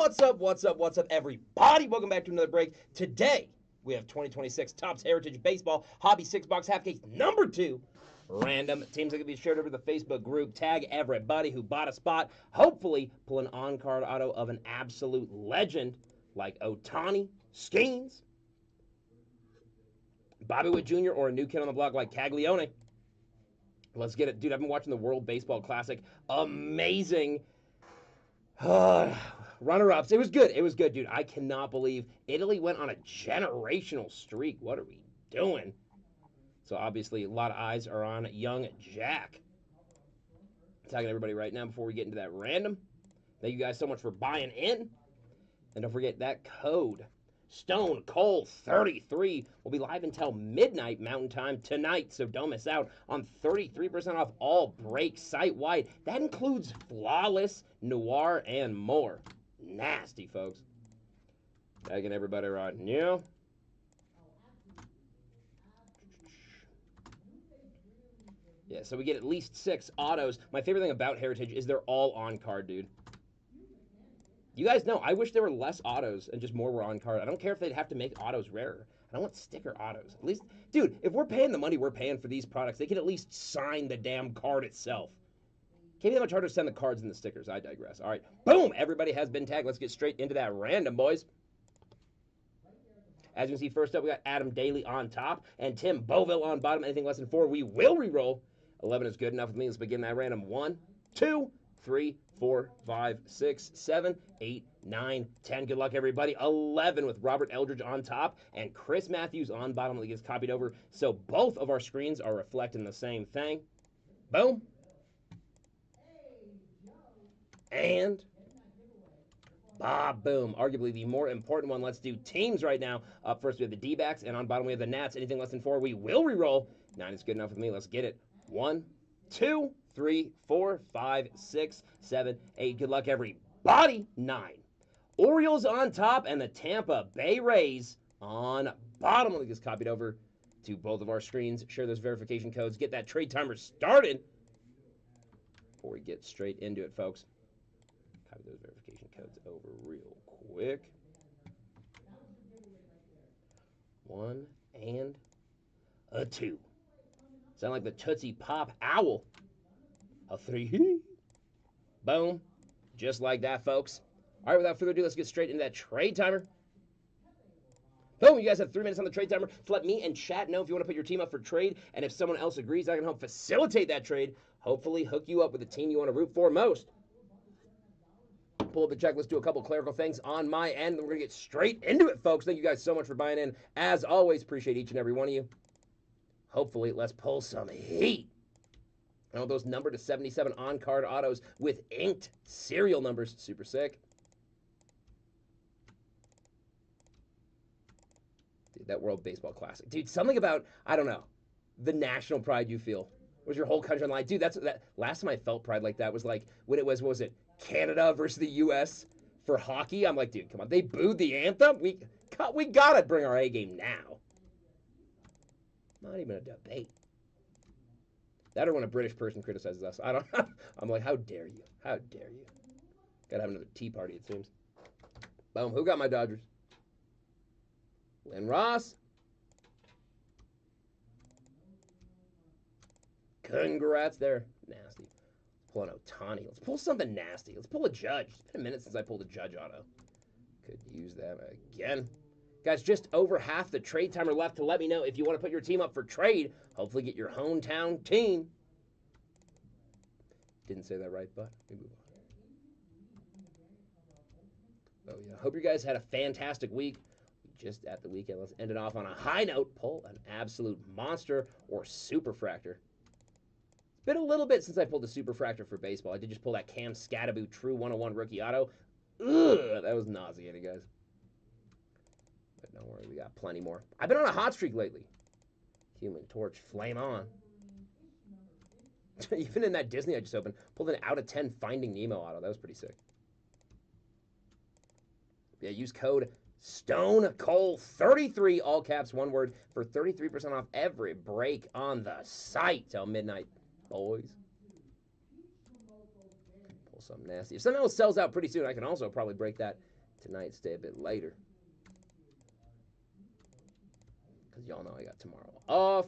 What's up, everybody? Welcome back to another break. Today, we have 2026 Topps Heritage Baseball Hobby 6-box half case number 2. Random teams that can be shared over the Facebook group. Tag everybody who bought a spot. Hopefully, pull an on-card auto of an absolute legend like Ohtani, Skeens, Bobby Witt Jr., or a new kid on the block like Caglione. Let's get it. Dude, I've been watching the World Baseball Classic. Amazing. Runner-ups. It was good, dude. I cannot believe Italy went on a generational streak. What are we doing? So obviously, a lot of eyes are on young Jack. Tagging everybody right now before we get into that random. Thank you guys so much for buying in. And don't forget that code, Stone Cold 33, will be live until midnight Mountain Time tonight. So don't miss out on 33% off all breaks site-wide. That includes Flawless, Noir, and more. Nasty, folks. Tagging everybody right now. Yeah, so we get at least 6 autos. My favorite thing about Heritage is they're all on card, dude. You guys know, I wish there were less autos and just more were on card. I don't care if they'd have to make autos rarer. I don't want sticker autos. At least, dude, if we're paying the money we're paying for these products, they can at least sign the damn card itself. Can't be that much harder to send the cards than the stickers. I digress. All right, boom, everybody has been tagged. Let's get straight into that random, boys. As you can see, first up, we got Adam Daly on top and Tim Boville on bottom. Anything less than 4, we will re-roll. 11 is good enough with me. Let's begin that random. 1, 2, 3, 4, 5, 6, 7, 8, 9, 10. Good luck, everybody. 11 with Robert Eldridge on top and Chris Matthews on bottom that gets copied over. So both of our screens are reflecting the same thing. Boom. And boom. Arguably the more important one. Let's do teams right now. Up first, we have the D-backs, and on bottom, we have the Nats. Anything less than 4, we will re-roll. 9 is good enough with me. Let's get it. 1, 2, 3, 4, 5, 6, 7, 8. Good luck, everybody. 9. Orioles on top and the Tampa Bay Rays on bottom. Let me get copied over to both of our screens. Share those verification codes. Get that trade timer started before we get straight into it, folks. Copy those verification codes over real quick. 1 and a 2. Sound like the Tootsie Pop Owl. A 3. Boom. Just like that, folks. All right, without further ado, let's get straight into that trade timer. Boom, you guys have 3 minutes on the trade timer to let me and chat know if you want to put your team up for trade. And if someone else agrees, I can help facilitate that trade. Hopefully, hook you up with the team you want to root for most. Pull up the checklist, do a couple clerical things on my end, and we're going to get straight into it, folks. Thank you guys so much for buying in. As always, appreciate each and every one of you. Hopefully, let's pull some heat. And all those numbered to 77 on-card autos with inked serial numbers. Super sick. Dude, that World Baseball Classic. Dude, something about, I don't know, the national pride you feel. Was your whole country on line? Dude, that last time I felt pride like that was like when it was, what was it, Canada versus the U.S. for hockey. I'm like, dude, come on. They booed the anthem? We got to bring our A game now. Not even a debate. That or when a British person criticizes us. I don't. I'm like, how dare you? How dare you? Gotta have another tea party, it seems. Boom. Who got my Dodgers? Lynn Ross. Congrats there. Nasty. Let's pull an Ohtani. Let's pull something nasty. Let's pull a Judge. It's been a minute since I pulled a Judge auto. Could use that again. Guys, just over half the trade timer left to let me know if you want to put your team up for trade. Hopefully get your hometown team. Didn't say that right, but we move on. Oh, yeah. Hope you guys had a fantastic week. Just at the weekend. Let's end it off on a high note. Pull an absolute monster or superfractor. It's been a little bit since I pulled the superfractor for baseball. I did just pull that Cam Scatterby True 101 rookie auto. Ugh, that was nauseating, guys. But don't worry, we got plenty more. I've been on a hot streak lately. Human Torch, flame on. Even in that Disney I just opened, pulled an out of 10 Finding Nemo auto. That was pretty sick. Yeah, use code STONECOLD33, all caps, one word, for 33% off every break on the site till midnight, boys. Pull something nasty. If something else sells out pretty soon, I can also probably break that Tonight, stay a bit later. Because y'all know I got tomorrow off.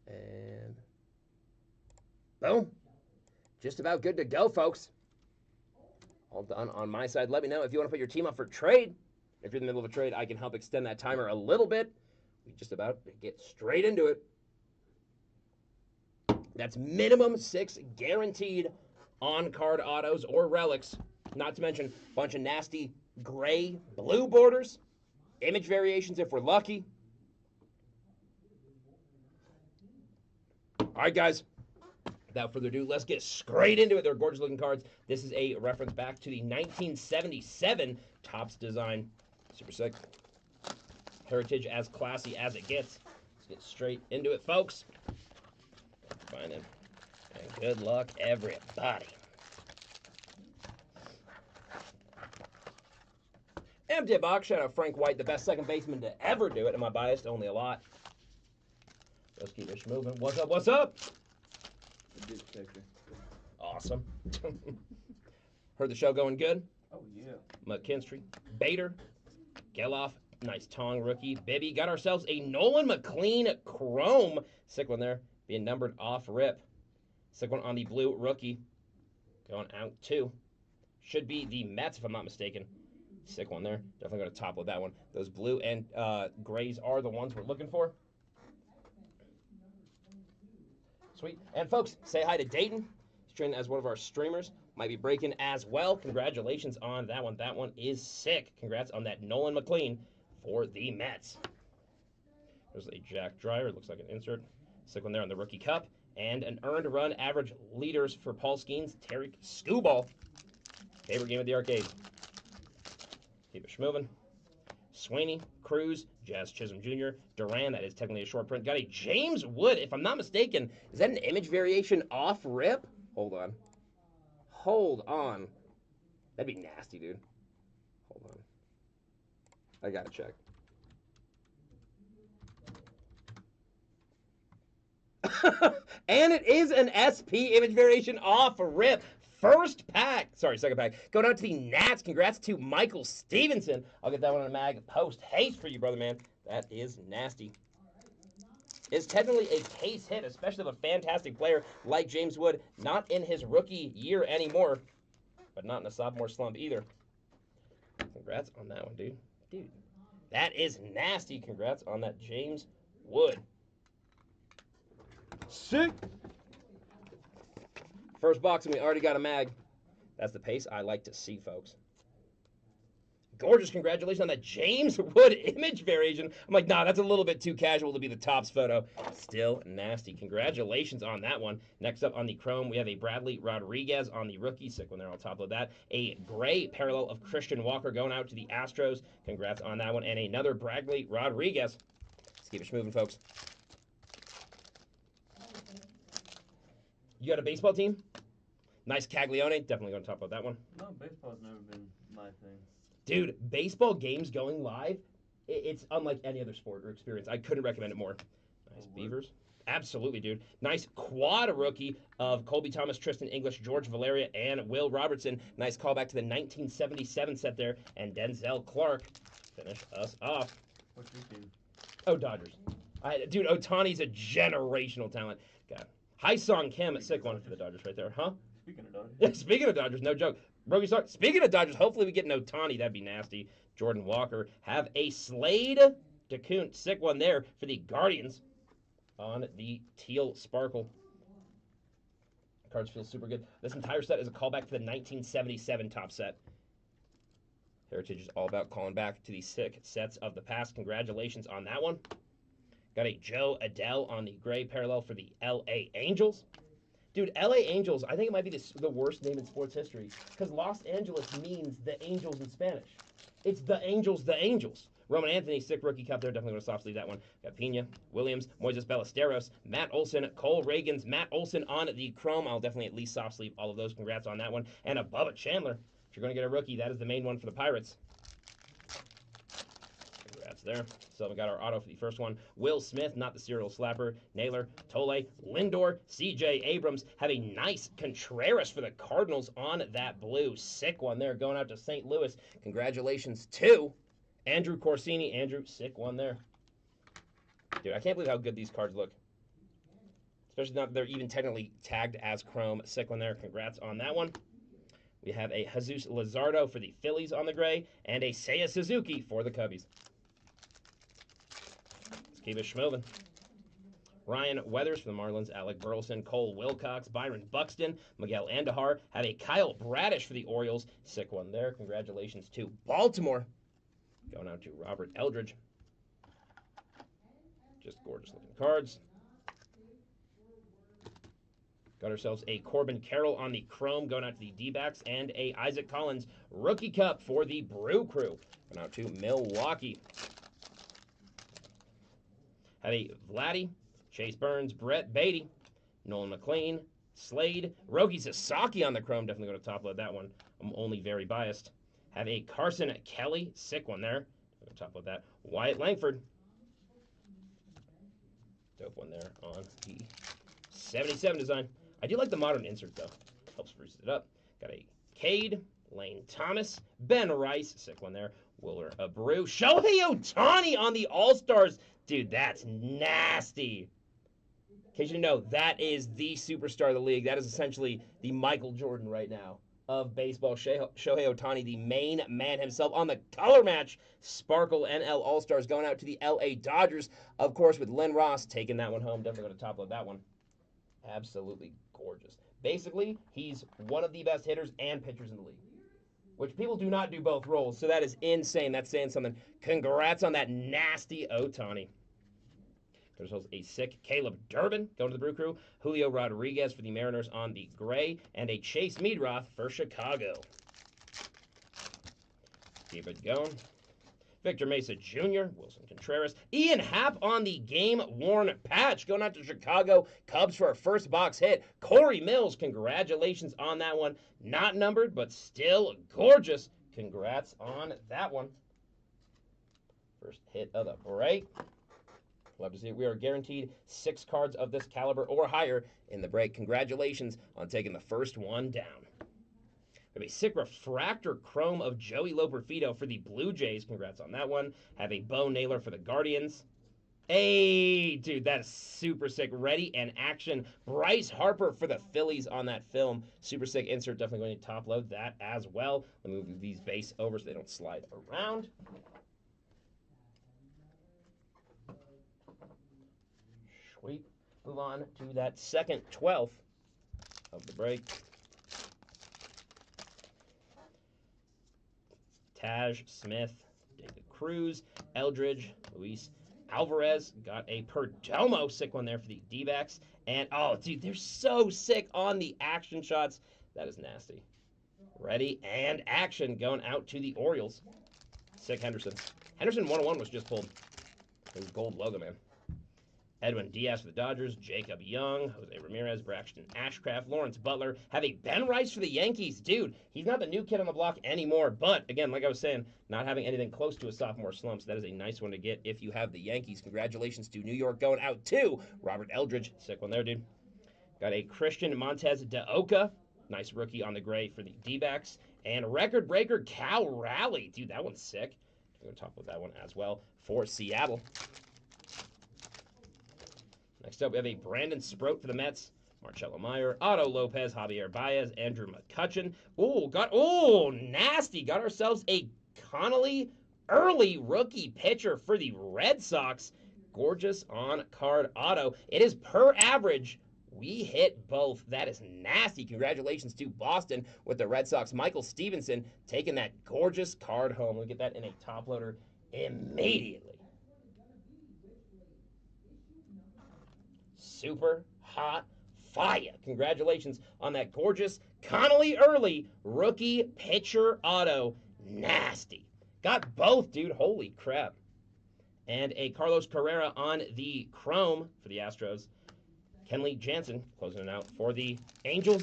And boom. Just about good to go, folks. All done on my side. Let me know if you want to put your team up for trade. If you're in the middle of a trade, I can help extend that timer a little bit. We just about get straight into it. That's minimum 6 guaranteed on-card autos or relics. Not to mention a bunch of nasty gray, blue borders. Image variations if we're lucky. All right, guys. Without further ado, let's get straight into it. They're gorgeous looking cards. This is a reference back to the 1977 Topps design. Super sick. Heritage as classy as it gets. Let's get straight into it, folks. Find him. And good luck, everybody. Empty box. Shout out Frank White, the best second baseman to ever do it. Am I biased? Only a lot. Let's keep this moving. What's up? What's up? Awesome. Heard the show going good? Oh, yeah. McKinstry, Bader, Geloff, nice Tong rookie. Bibby, got ourselves a Nolan McLean Chrome. Sick one there, being numbered off rip. Sick one on the blue rookie. Going out too. Should be the Mets, if I'm not mistaken. Sick one there. Definitely going to top with that one. Those blue and grays are the ones we're looking for. Sweet. And folks, say hi to Dayton. He's training as one of our streamers. Might be breaking as well. Congratulations on that one. That one is sick. Congrats on that Nolan McLean for the Mets. There's a Jack Dreyer. Looks like an insert. Sick one there on the rookie cup. And an earned run average leaders for Paul Skeens. Tarek Skubal. Favorite game of the arcade. Keep it moving. Sweeney, Cruz, Jazz Chisholm Jr., Duran, that is technically a short print. Got a James Wood, if I'm not mistaken. Is that an image variation off rip? Hold on. Hold on. That'd be nasty, dude. Hold on. I gotta check. And it is an SP image variation off rip. First pack, sorry, second pack. Going out to the Nats. Congrats to Michael Stevenson. I'll get that one on a mag post haste for you, brother man. That is nasty. It's technically a case hit, especially of a fantastic player like James Wood. Not in his rookie year anymore, but not in a sophomore slump either. Congrats on that one, dude. Dude, that is nasty. Congrats on that James Wood. Sick. First box, and we already got a mag. That's the pace I like to see, folks. Gorgeous. Congratulations on that James Wood image variation. I'm like, nah, that's a little bit too casual to be the Topps photo. Still nasty. Congratulations on that one. Next up on the Chrome, we have a Bradley Rodriguez on the rookie. Sick one there on top of that. A gray parallel of Christian Walker going out to the Astros. Congrats on that one. And another Bradley Rodriguez. Let's keep it moving, folks. You got a baseball team? Nice Caglione. Definitely going to talk about that one. No, baseball's never been my thing. Dude, baseball games going live, it's unlike any other sport or experience. I couldn't recommend it more. Nice Beavers. Absolutely, dude. Nice quad rookie of Colby Thomas, Tristan English, George Valeria, and Will Robertson. Nice callback to the 1977 set there. And Denzel Clark finish us off. What's your team? Oh, Dodgers. Dude, Otani's a generational talent. God. Hai-Song Kim, a sick one for the Dodgers right there, huh? Speaking of Dodgers. Yeah, speaking of Dodgers, no joke. Rogie Stark, speaking of Dodgers, hopefully we get an Ohtani. That'd be nasty. Jordan Walker. Have a Slade DeCoon. Sick one there for the Guardians on the teal sparkle. Cards feel super good. This entire set is a callback to the 1977 top set. Heritage is all about calling back to the sick sets of the past. Congratulations on that one. Got a Joe Adele on the gray parallel for the L.A. Angels. Dude, L.A. Angels, I think it might be the worst name in sports history because Los Angeles means the Angels in Spanish. It's the Angels, the Angels. Roman Anthony, sick rookie cup there. Definitely going to soft sleeve that one. Got Pena, Williams, Moises Ballesteros, Matt Olson, Cole Reagans, Matt Olson on the chrome. I'll definitely at least soft sleeve all of those. Congrats on that one. And a Bubba Chandler. If you're going to get a rookie, that is the main one for the Pirates. Congrats there. So we got our auto for the first one. Will Smith, not the serial slapper. Naylor, Tole, Lindor, C.J. Abrams. Have a nice Contreras for the Cardinals on that blue. Sick one there going out to St. Louis. Congratulations to Andrew Corsini. Andrew, sick one there. Dude, I can't believe how good these cards look. Especially now that they're even technically tagged as chrome. Sick one there. Congrats on that one. We have a Jesus Luzardo for the Phillies on the gray, and a Seiya Suzuki for the Cubbies. Let's keep it schmoving. Ryan Weathers for the Marlins, Alec Burleson, Cole Wilcox, Byron Buxton, Miguel Andujar. Have a Kyle Bradish for the Orioles. Sick one there. Congratulations to Baltimore. Going out to Robert Eldridge. Just gorgeous looking cards. Got ourselves a Corbin Carroll on the chrome going out to the D-backs, and a Isaac Collins rookie cup for the Brew Crew. Going out to Milwaukee. Have a Vladdy, Chase Burns, Brett Beatty, Nolan McLean, Slade, Roki Sasaki on the chrome. Definitely going to top load that one. I'm only very biased. Have a Carson Kelly, sick one there. I'm going to top load that. Wyatt Langford. Dope one there on the 77 design. I do like the modern insert, though. Helps spruce it up. Got a Cade, Lane Thomas, Ben Rice, sick one there. Willer Abreu, Shohei Ohtani on the All-Stars. Dude, that's nasty. In case you didn't know, that is the superstar of the league. That is essentially the Michael Jordan right now of baseball. Shohei Ohtani, the main man himself on the color match. Sparkle NL All-Stars going out to the LA Dodgers. Of course, with Lynn Ross taking that one home. Definitely going to top load that one. Absolutely gorgeous. Basically, he's one of the best hitters and pitchers in the league, which people do not do both roles, so that is insane. That's saying something. Congrats on that nasty Ohtani. Got ourselves a sick Caleb Durbin going to the Brew Crew, Julio Rodriguez for the Mariners on the gray, and a Chase Meadroth for Chicago. Keep it going. Victor Mesa Jr., Wilson Contreras, Ian Happ on the game-worn patch, going out to Chicago Cubs for a first box hit. Corey Mills, congratulations on that one. Not numbered, but still gorgeous. Congrats on that one. First hit of the break. Love to see it. We are guaranteed 6 cards of this caliber or higher in the break. Congratulations on taking the first one down. We have a sick refractor chrome of Joey Loperfido for the Blue Jays. Congrats on that one. Have a Bo Naylor for the Guardians. Hey, dude, that is super sick. Ready and action. Bryce Harper for the Phillies on that film. Super sick insert. Definitely going to top load that as well. Let me move these base over so they don't slide around. Sweet. Move on to that second 12th of the break. Taj Smith, David Cruz, Eldridge, Luis Alvarez. Got a Perdomo, sick one there for the D-backs. And, oh, dude, they're so sick on the action shots. That is nasty. Ready and action going out to the Orioles. Sick Henderson. Henderson 101 was just pulled. His gold logo, man. Edwin Diaz for the Dodgers, Jacob Young, Jose Ramirez, Braxton Ashcraft, Lawrence Butler. Have a Ben Rice for the Yankees. Dude, he's not the new kid on the block anymore. But, again, like I was saying, not having anything close to a sophomore slump. So that is a nice one to get if you have the Yankees. Congratulations to New York going out to Robert Eldridge. Sick one there, dude. Got a Christian Montez de Oca. Nice rookie on the gray for the D-backs. And record breaker Cal Raleigh. Dude, that one's sick. I'm going to top with that one as well for Seattle. Next up, we have a Brandon Sproat for the Mets, Marcelo Meyer, Otto Lopez, Javier Baez, Andrew McCutchen. Nasty. Got ourselves a Connolly early rookie pitcher for the Red Sox. Gorgeous on-card auto. It is per average. We hit both. That is nasty. Congratulations to Boston with the Red Sox. Michael Stevenson taking that gorgeous card home. We'll get that in a top loader immediately. Super hot fire. Congratulations on that gorgeous Connolly early rookie pitcher auto. Nasty. Got both, dude. Holy crap. And a Carlos Carrera on the chrome for the Astros. Kenley Jansen closing it out for the Angels.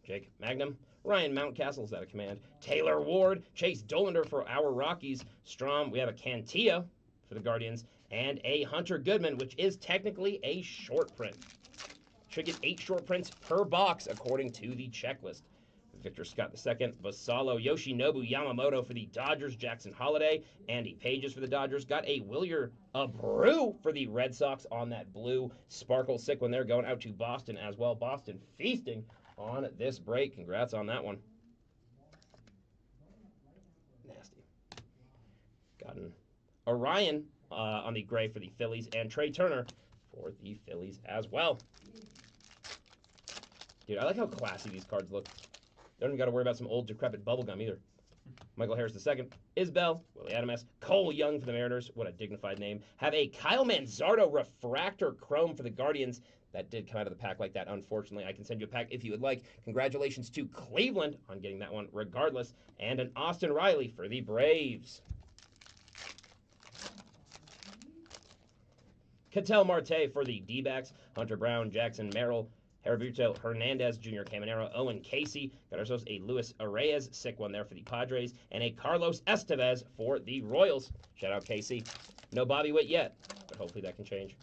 Jake Magnum, Ryan Mountcastle's out of command. Taylor Ward, Chase Dollander for our Rockies. Strom, we have a Cantillo for the Guardians, and a Hunter Goodman, which is technically a short print. Should get 8 short prints per box according to the checklist. Victor Scott II, Vassallo, Yoshinobu Yamamoto for the Dodgers, Jackson Holiday, Andy Pages for the Dodgers. Got a Wilyer Abreu for the Red Sox on that blue sparkle sick one there, going out to Boston as well. Boston feasting on this break. Congrats on that one. Nasty. Gotten Orion on the gray for the Phillies, and Trey Turner for the Phillies as well. Dude, I like how classy these cards look. Don't even got to worry about some old decrepit bubblegum either. Michael Harris II, Isbell, Willie Adames, Cole Young for the Mariners. What a dignified name. Have a Kyle Manzardo Refractor Chrome for the Guardians. That did come out of the pack like that, unfortunately. I can send you a pack if you would like. Congratulations to Cleveland on getting that one regardless. And an Austin Riley for the Braves. Ketel Marte for the D-backs. Hunter Brown, Jackson Merrill, Heriberto Hernandez, Junior Caminero, Owen Casey. Got ourselves a Luis Arraez, sick one there for the Padres, and a Carlos Estevez for the Royals. Shout out Casey. No Bobby Witt yet, but hopefully that can change.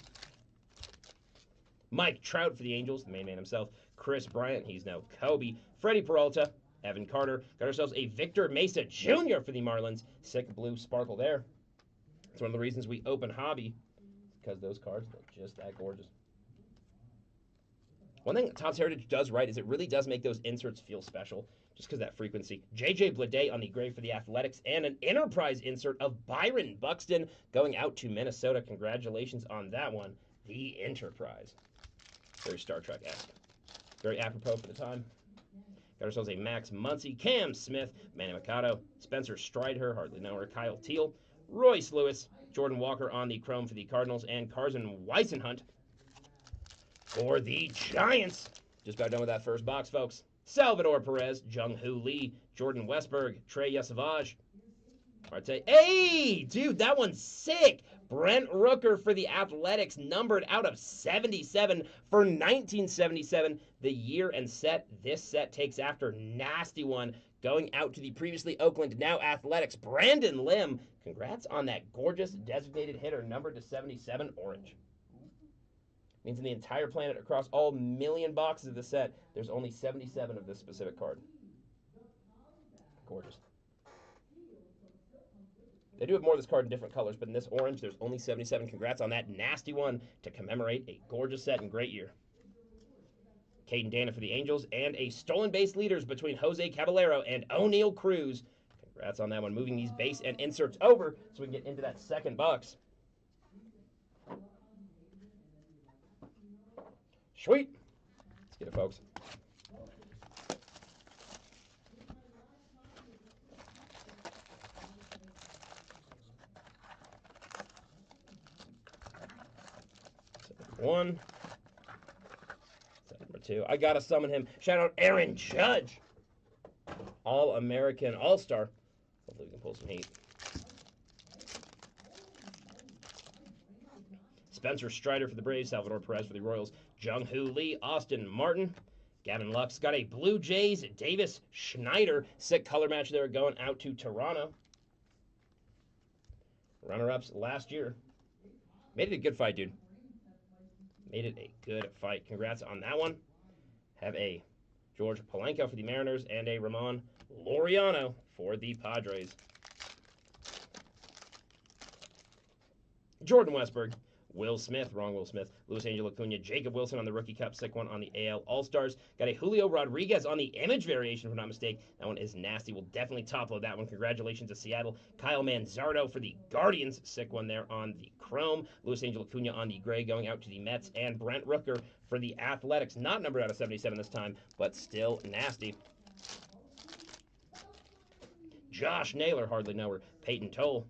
Mike Trout for the Angels, the main man himself. Chris Bryant, he's now Kobe. Freddie Peralta, Evan Carter. Got ourselves a Victor Mesa Jr. for the Marlins. Sick blue sparkle there. It's one of the reasons we open hobby, because those cards look just that gorgeous. One thing Topps Heritage does right is it really does make those inserts feel special, just because that frequency. J.J. Bleday on the gray for the Athletics, and an Enterprise insert of Byron Buxton going out to Minnesota. Congratulations on that one. The Enterprise. Very Star Trek-esque. Very apropos for the time. Got ourselves a Max Muncy, Cam Smith, Manny Machado, Spencer Strider, hardly know her, Kyle Teal, Royce Lewis, Jordan Walker on the chrome for the Cardinals, and Carson Weissenhunt for the Giants. Just about done with that first box, folks. Salvador Perez, Jung-Hoo Lee, Jordan Westberg, Trey Yesavage, Marte. Hey, dude, that one's sick. Brent Rooker for the Athletics, numbered out of 77 for 1977. The year and set this set takes after. Nasty one going out to the previously Oakland, now Athletics, Brandon Lim. Congrats on that gorgeous designated hitter, numbered to 77, orange. Means in the entire planet, across all million boxes of the set, there's only 77 of this specific card. Gorgeous. They do have more of this card in different colors, but in this orange, there's only 77. Congrats on that nasty one to commemorate a gorgeous set and great year. Caden Dana for the Angels, and a stolen base leaders between Jose Caballero and O'Neill Cruz. Congrats on that one. Moving these base and inserts over so we can get into that second box. Sweet. Let's get it, folks. Set number 1. Set number 2. I gotta summon him. Shout out Aaron Judge. All-American All-Star. Hopefully we can pull some heat. Spencer Strider for the Braves, Salvador Perez for the Royals, Jung-Hoo Lee, Austin Martin, Gavin Lux. Got a Blue Jays, Davis Schneider. Sick color match there going out to Toronto. Runner-ups last year. Made it a good fight, dude. Made it a good fight. Congrats on that one. Have a George Polanco for the Mariners and a Ramon Laureano for the Padres. Jordan Westberg, Will Smith, wrong Will Smith, Luis Angel Acuna, Jacob Wilson on the Rookie Cup, sick one on the AL All-Stars. Got a Julio Rodriguez on the image variation, if I'm not mistaken. That one is nasty. We'll definitely top-load that one. Congratulations to Seattle. Kyle Manzardo for the Guardians, sick one there on the chrome. Luis Angel Acuna on the gray going out to the Mets, and Brent Rooker for the Athletics. Not numbered out of 77 this time, but still nasty. Josh Naylor, hardly know her, Peyton Toll.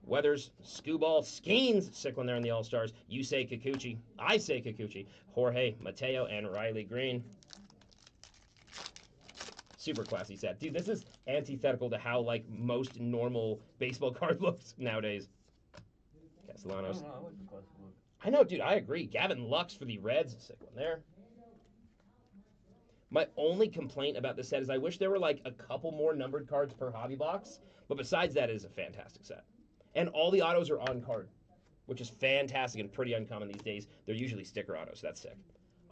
Weathers, Scooball, Skeens, sick one there in the All-Stars. You say Kikuchi, I say Kikuchi. Jorge Mateo and Riley Green. Super classy set. Dude, this is antithetical to how, like, most normal baseball card looks nowadays. Castellanos. I like the classic look. I know, dude, I agree. Gavin Lux for the Reds, sick one there. My only complaint about this set is I wish there were like a couple more numbered cards per hobby box. But besides that, it is a fantastic set. And all the autos are on card, which is fantastic and pretty uncommon these days. They're usually sticker autos, so that's sick.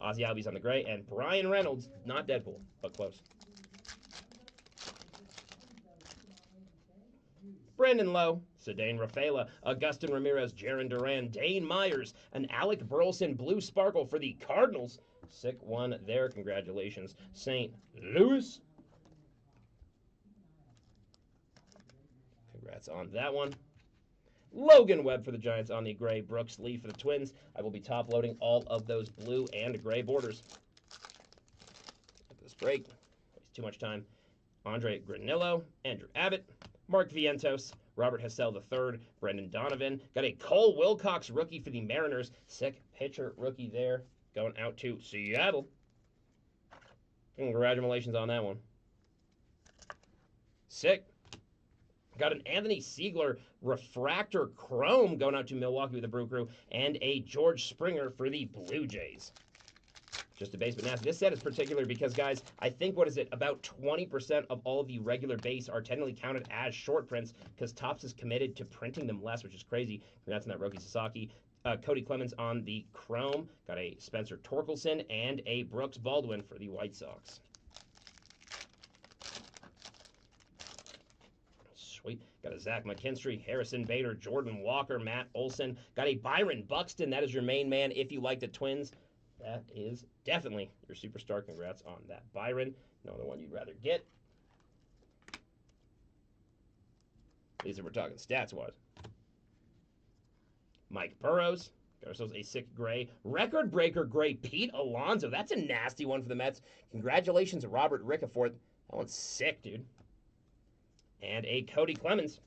Ozzy Albies on the gray, and Brian Reynolds, not Deadpool, but close. Brandon Lowe, Cedane Rafaela, Augustin Ramirez, Jaron Duran, Dane Myers, and Alec Burleson Blue Sparkle for the Cardinals. Sick one there. Congratulations, St. Louis. Congrats on that one. Logan Webb for the Giants on the gray. Brooks Lee for the Twins. I will be top loading all of those blue and gray borders. At this break, waste too much time. Andre Granillo, Andrew Abbott, Mark Vientos, Robert Hassell III, Brendan Donovan. Got a Cole Wilcox rookie for the Mariners. Sick pitcher rookie there. Going out to Seattle. Congratulations on that one. Sick. Got an Anthony Siegler refractor chrome going out to Milwaukee with the Brew Crew. And a George Springer for the Blue Jays. Just a base, but nasty. This set is particular because, guys, I think, what is it, about 20% of all the regular base are technically counted as short prints because Topps is committed to printing them less, which is crazy. Congrats on that, Roki Sasaki. Cody Clemens on the chrome. Got a Spencer Torkelson and a Brooks Baldwin for the White Sox. Sweet. Got a Zach McKinstry, Harrison Bader, Jordan Walker, Matt Olson. Got a Byron Buxton. That is your main man if you like the Twins. That is definitely your superstar. Congrats on that, Byron. No other one you'd rather get. At least if we're talking stats-wise. Mike Burrows. Got ourselves a sick gray. Record breaker gray Pete Alonso. That's a nasty one for the Mets. Congratulations to Robert Rickaforth. That one's sick, dude. And a Cody Clemens.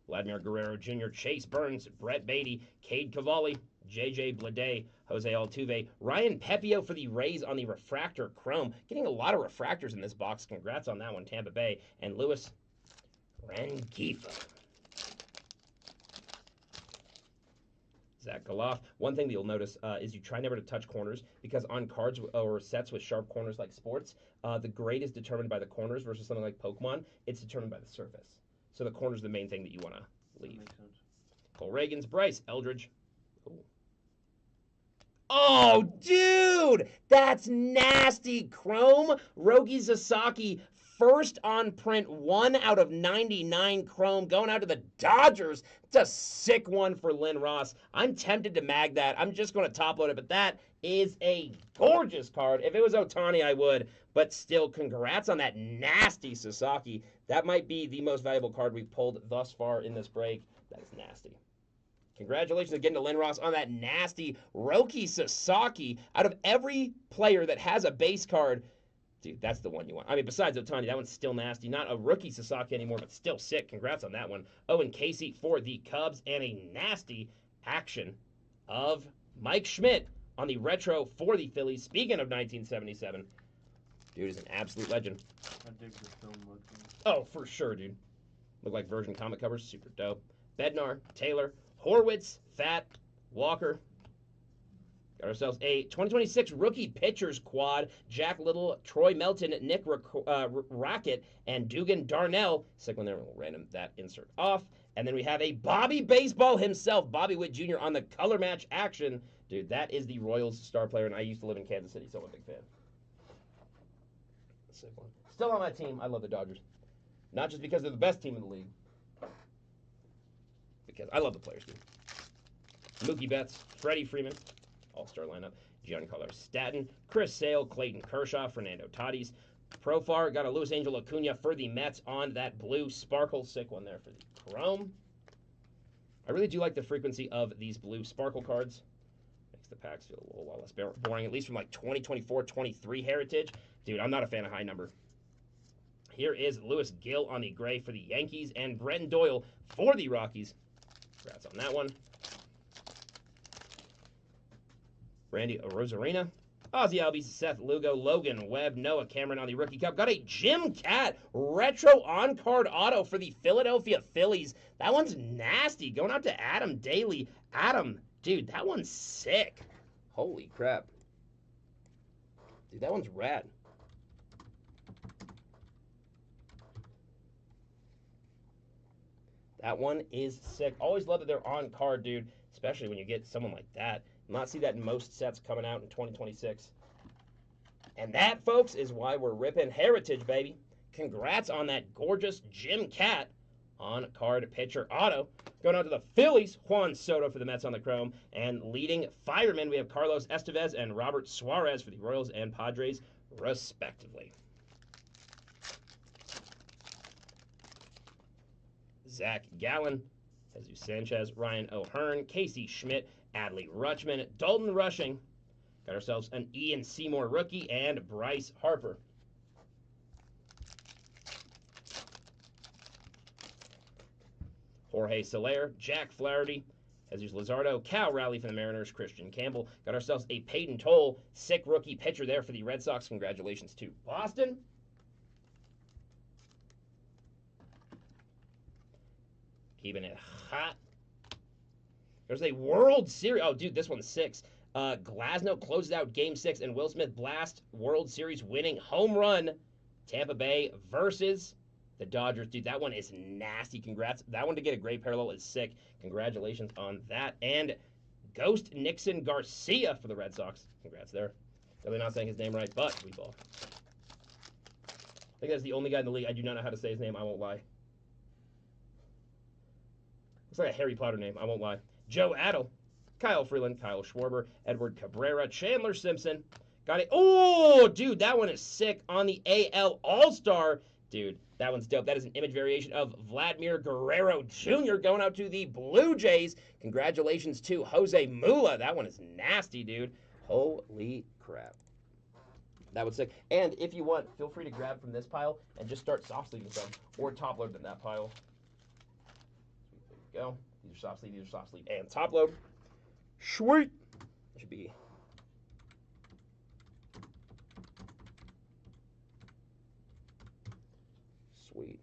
Vladimir Guerrero Jr., Chase Burns, Brett Beatty, Cade Cavalli, J.J. Bleday, Jose Altuve, Ryan Pepio for the Rays on the refractor chrome. Getting a lot of refractors in this box. Congrats on that one, Tampa Bay. And Louis Rengifo. Zach Galoff. One thing that you'll notice is you try never to touch corners because on cards or sets with sharp corners like sports, the grade is determined by the corners versus something like Pokemon. It's determined by the surface. So the corner's the main thing that you want to leave. Makes sense. Cole Reagans, Bryce Eldridge. Ooh. Oh, dude! That's nasty. Chrome, Rogi Sasaki, first on print, 1 out of 99 chrome, going out to the Dodgers. It's a sick one for Lynn Ross. I'm tempted to mag that. I'm just going to top load it, but that is a gorgeous card. If it was Ohtani, I would. But still, congrats on that nasty Sasaki. That might be the most valuable card we've pulled thus far in this break. That is nasty. Congratulations again to Lynn Ross on that nasty Roki Sasaki. Out of every player that has a base card, dude, that's the one you want. I mean, besides Ohtani, that one's still nasty. Not a rookie Sasaki anymore, but still sick. Congrats on that one. Owen Casey for the Cubs, and a nasty action of Mike Schmidt on the retro for the Phillies. Speaking of 1977, dude is an absolute legend. I dig the film looking. Oh, for sure, dude. Look like version comic covers. Super dope. Bednar, Taylor, Horwitz, Fat, Walker. Got ourselves a 2026 rookie pitchers quad. Jack Little, Troy Melton, Nick Rocket, and Dugan Darnell. Sick one there. We'll random that insert off. And then we have a Bobby Baseball himself, Bobby Witt Jr. on the color match action. Dude, that is the Royals star player, and I used to live in Kansas City, so I'm a big fan. Sick one. Still on my team. I love the Dodgers. Not just because they're the best team in the league. Because I love the players, dude. Mookie Betts, Freddie Freeman, all-star lineup. Giancarlo Stanton, Chris Sale, Clayton Kershaw, Fernando Tatis. Profar got a Luis Angel Acuna for the Mets on that blue sparkle. Sick one there for the Chrome. I really do like the frequency of these blue sparkle cards. Makes the packs feel a little while less boring, at least from like 2024-23 Heritage. Dude, I'm not a fan of high number. Here is Lewis Gill on the gray for the Yankees and Brenton Doyle for the Rockies. Congrats on that one. Randy Rosarina, Ozzy Albies, Seth Lugo, Logan Webb, Noah Cameron on the Rookie Cup. Got a Jim Cat retro on-card auto for the Philadelphia Phillies. That one's nasty. Going out to Adam Daly. Adam, Dude, that one's sick. Holy crap. Dude, that one's rad. That one is sick. Always love that they're on card, dude. Especially when you get someone like that. Not see that in most sets coming out in 2026. And that, folks, is why we're ripping Heritage, baby. Congrats on that gorgeous Jim Cat on card pitcher auto. Going on to the Phillies, Juan Soto for the Mets on the chrome. And leading firemen, we have Carlos Estevez and Robert Suarez for the Royals and Padres, respectively. Zach Gallen, Jesus Sanchez, Ryan O'Hearn, Casey Schmidt, Adley Rutschman, Dalton Rushing. Got ourselves an Ian Seymour rookie and Bryce Harper. Jorge Soler, Jack Flaherty, Jesus Luzardo, Cal Raleigh for the Mariners, Christian Campbell. Got ourselves a Peyton Toll, sick rookie pitcher there for the Red Sox. Congratulations to Boston. Keeping it hot. There's a World Series. Oh, dude, this one's 6. Glasnow closes out Game 6, and Will Smith blast World Series winning home run. Tampa Bay versus the Dodgers. Dude, that one is nasty. Congrats. That one to get a great parallel is sick. Congratulations on that. And Ghost Nixon Garcia for the Red Sox. Congrats there. Definitely not saying his name right, but we ball. I think that's the only guy in the league I do not know how to say his name. I won't lie. Looks like a Harry Potter name. I won't lie. Joe Adell, Kyle Freeland, Kyle Schwarber, Edward Cabrera, Chandler Simpson. Got it. Oh, dude, that one is sick on the AL All-Star. Dude, that one's dope. That is an image variation of Vladimir Guerrero Jr. going out to the Blue Jays. Congratulations to Jose Mula. That one is nasty, dude. Holy crap. That one's sick. And if you want, feel free to grab from this pile and just start soft sleeving some or top load in that pile. There you go. These are soft sleeve, and top load. Sweet. That should be. Sweet.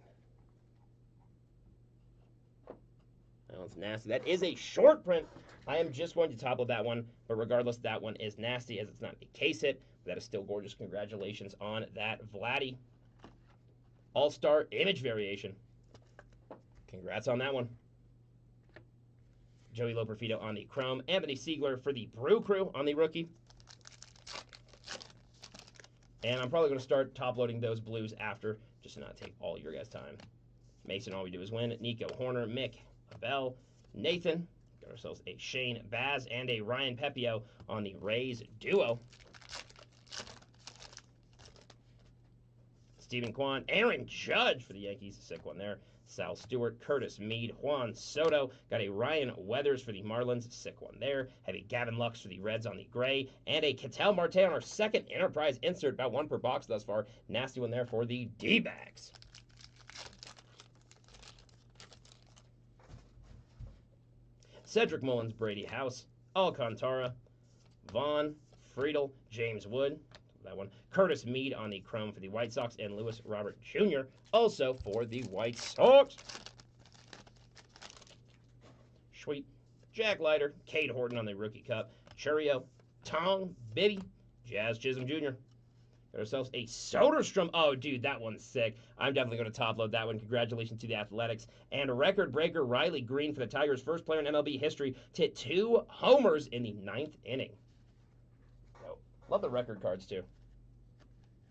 That one's nasty. That is a short print. I am just going to top load that one, but regardless, that one is nasty as it's not a case hit. But that is still gorgeous. Congratulations on that, Vladdy. All-Star image variation. Congrats on that one. Joey Loperfido on the chrome. Anthony Siegler for the Brew Crew on the rookie. And I'm probably going to start top-loading those blues after, just to not take all your guys' time. Mason, all we do is win. Nico Horner, Mick, Abel, Nathan. Got ourselves a Shane Baz and a Ryan Pepio on the Rays duo. Stephen Kwan, Aaron Judge for the Yankees. Sick one there. Sal Stewart, Curtis Mead, Juan Soto. Got a Ryan Weathers for the Marlins. Sick one there. Have a Gavin Lux for the Reds on the gray. And a Ketel Marte on our second Enterprise insert. About one per box thus far. Nasty one there for the D-backs. Cedric Mullins, Brady House, Alcantara, Vaughn, Friedel, James Wood. That one. Curtis Mead on the chrome for the White Sox, and Lewis Robert Jr. also for the White Sox. Sweet. Jack Leiter, Cade Horton on the rookie cup, Churio, Tong, Bibby, Jazz Chisholm Jr. Got ourselves a Soderstrom. Oh, dude, that one's sick. I'm definitely going to top load that one. Congratulations to the Athletics. And record breaker Riley Green for the Tigers, first player in MLB history to hit 2 homers in the 9th inning. Love the record cards, too.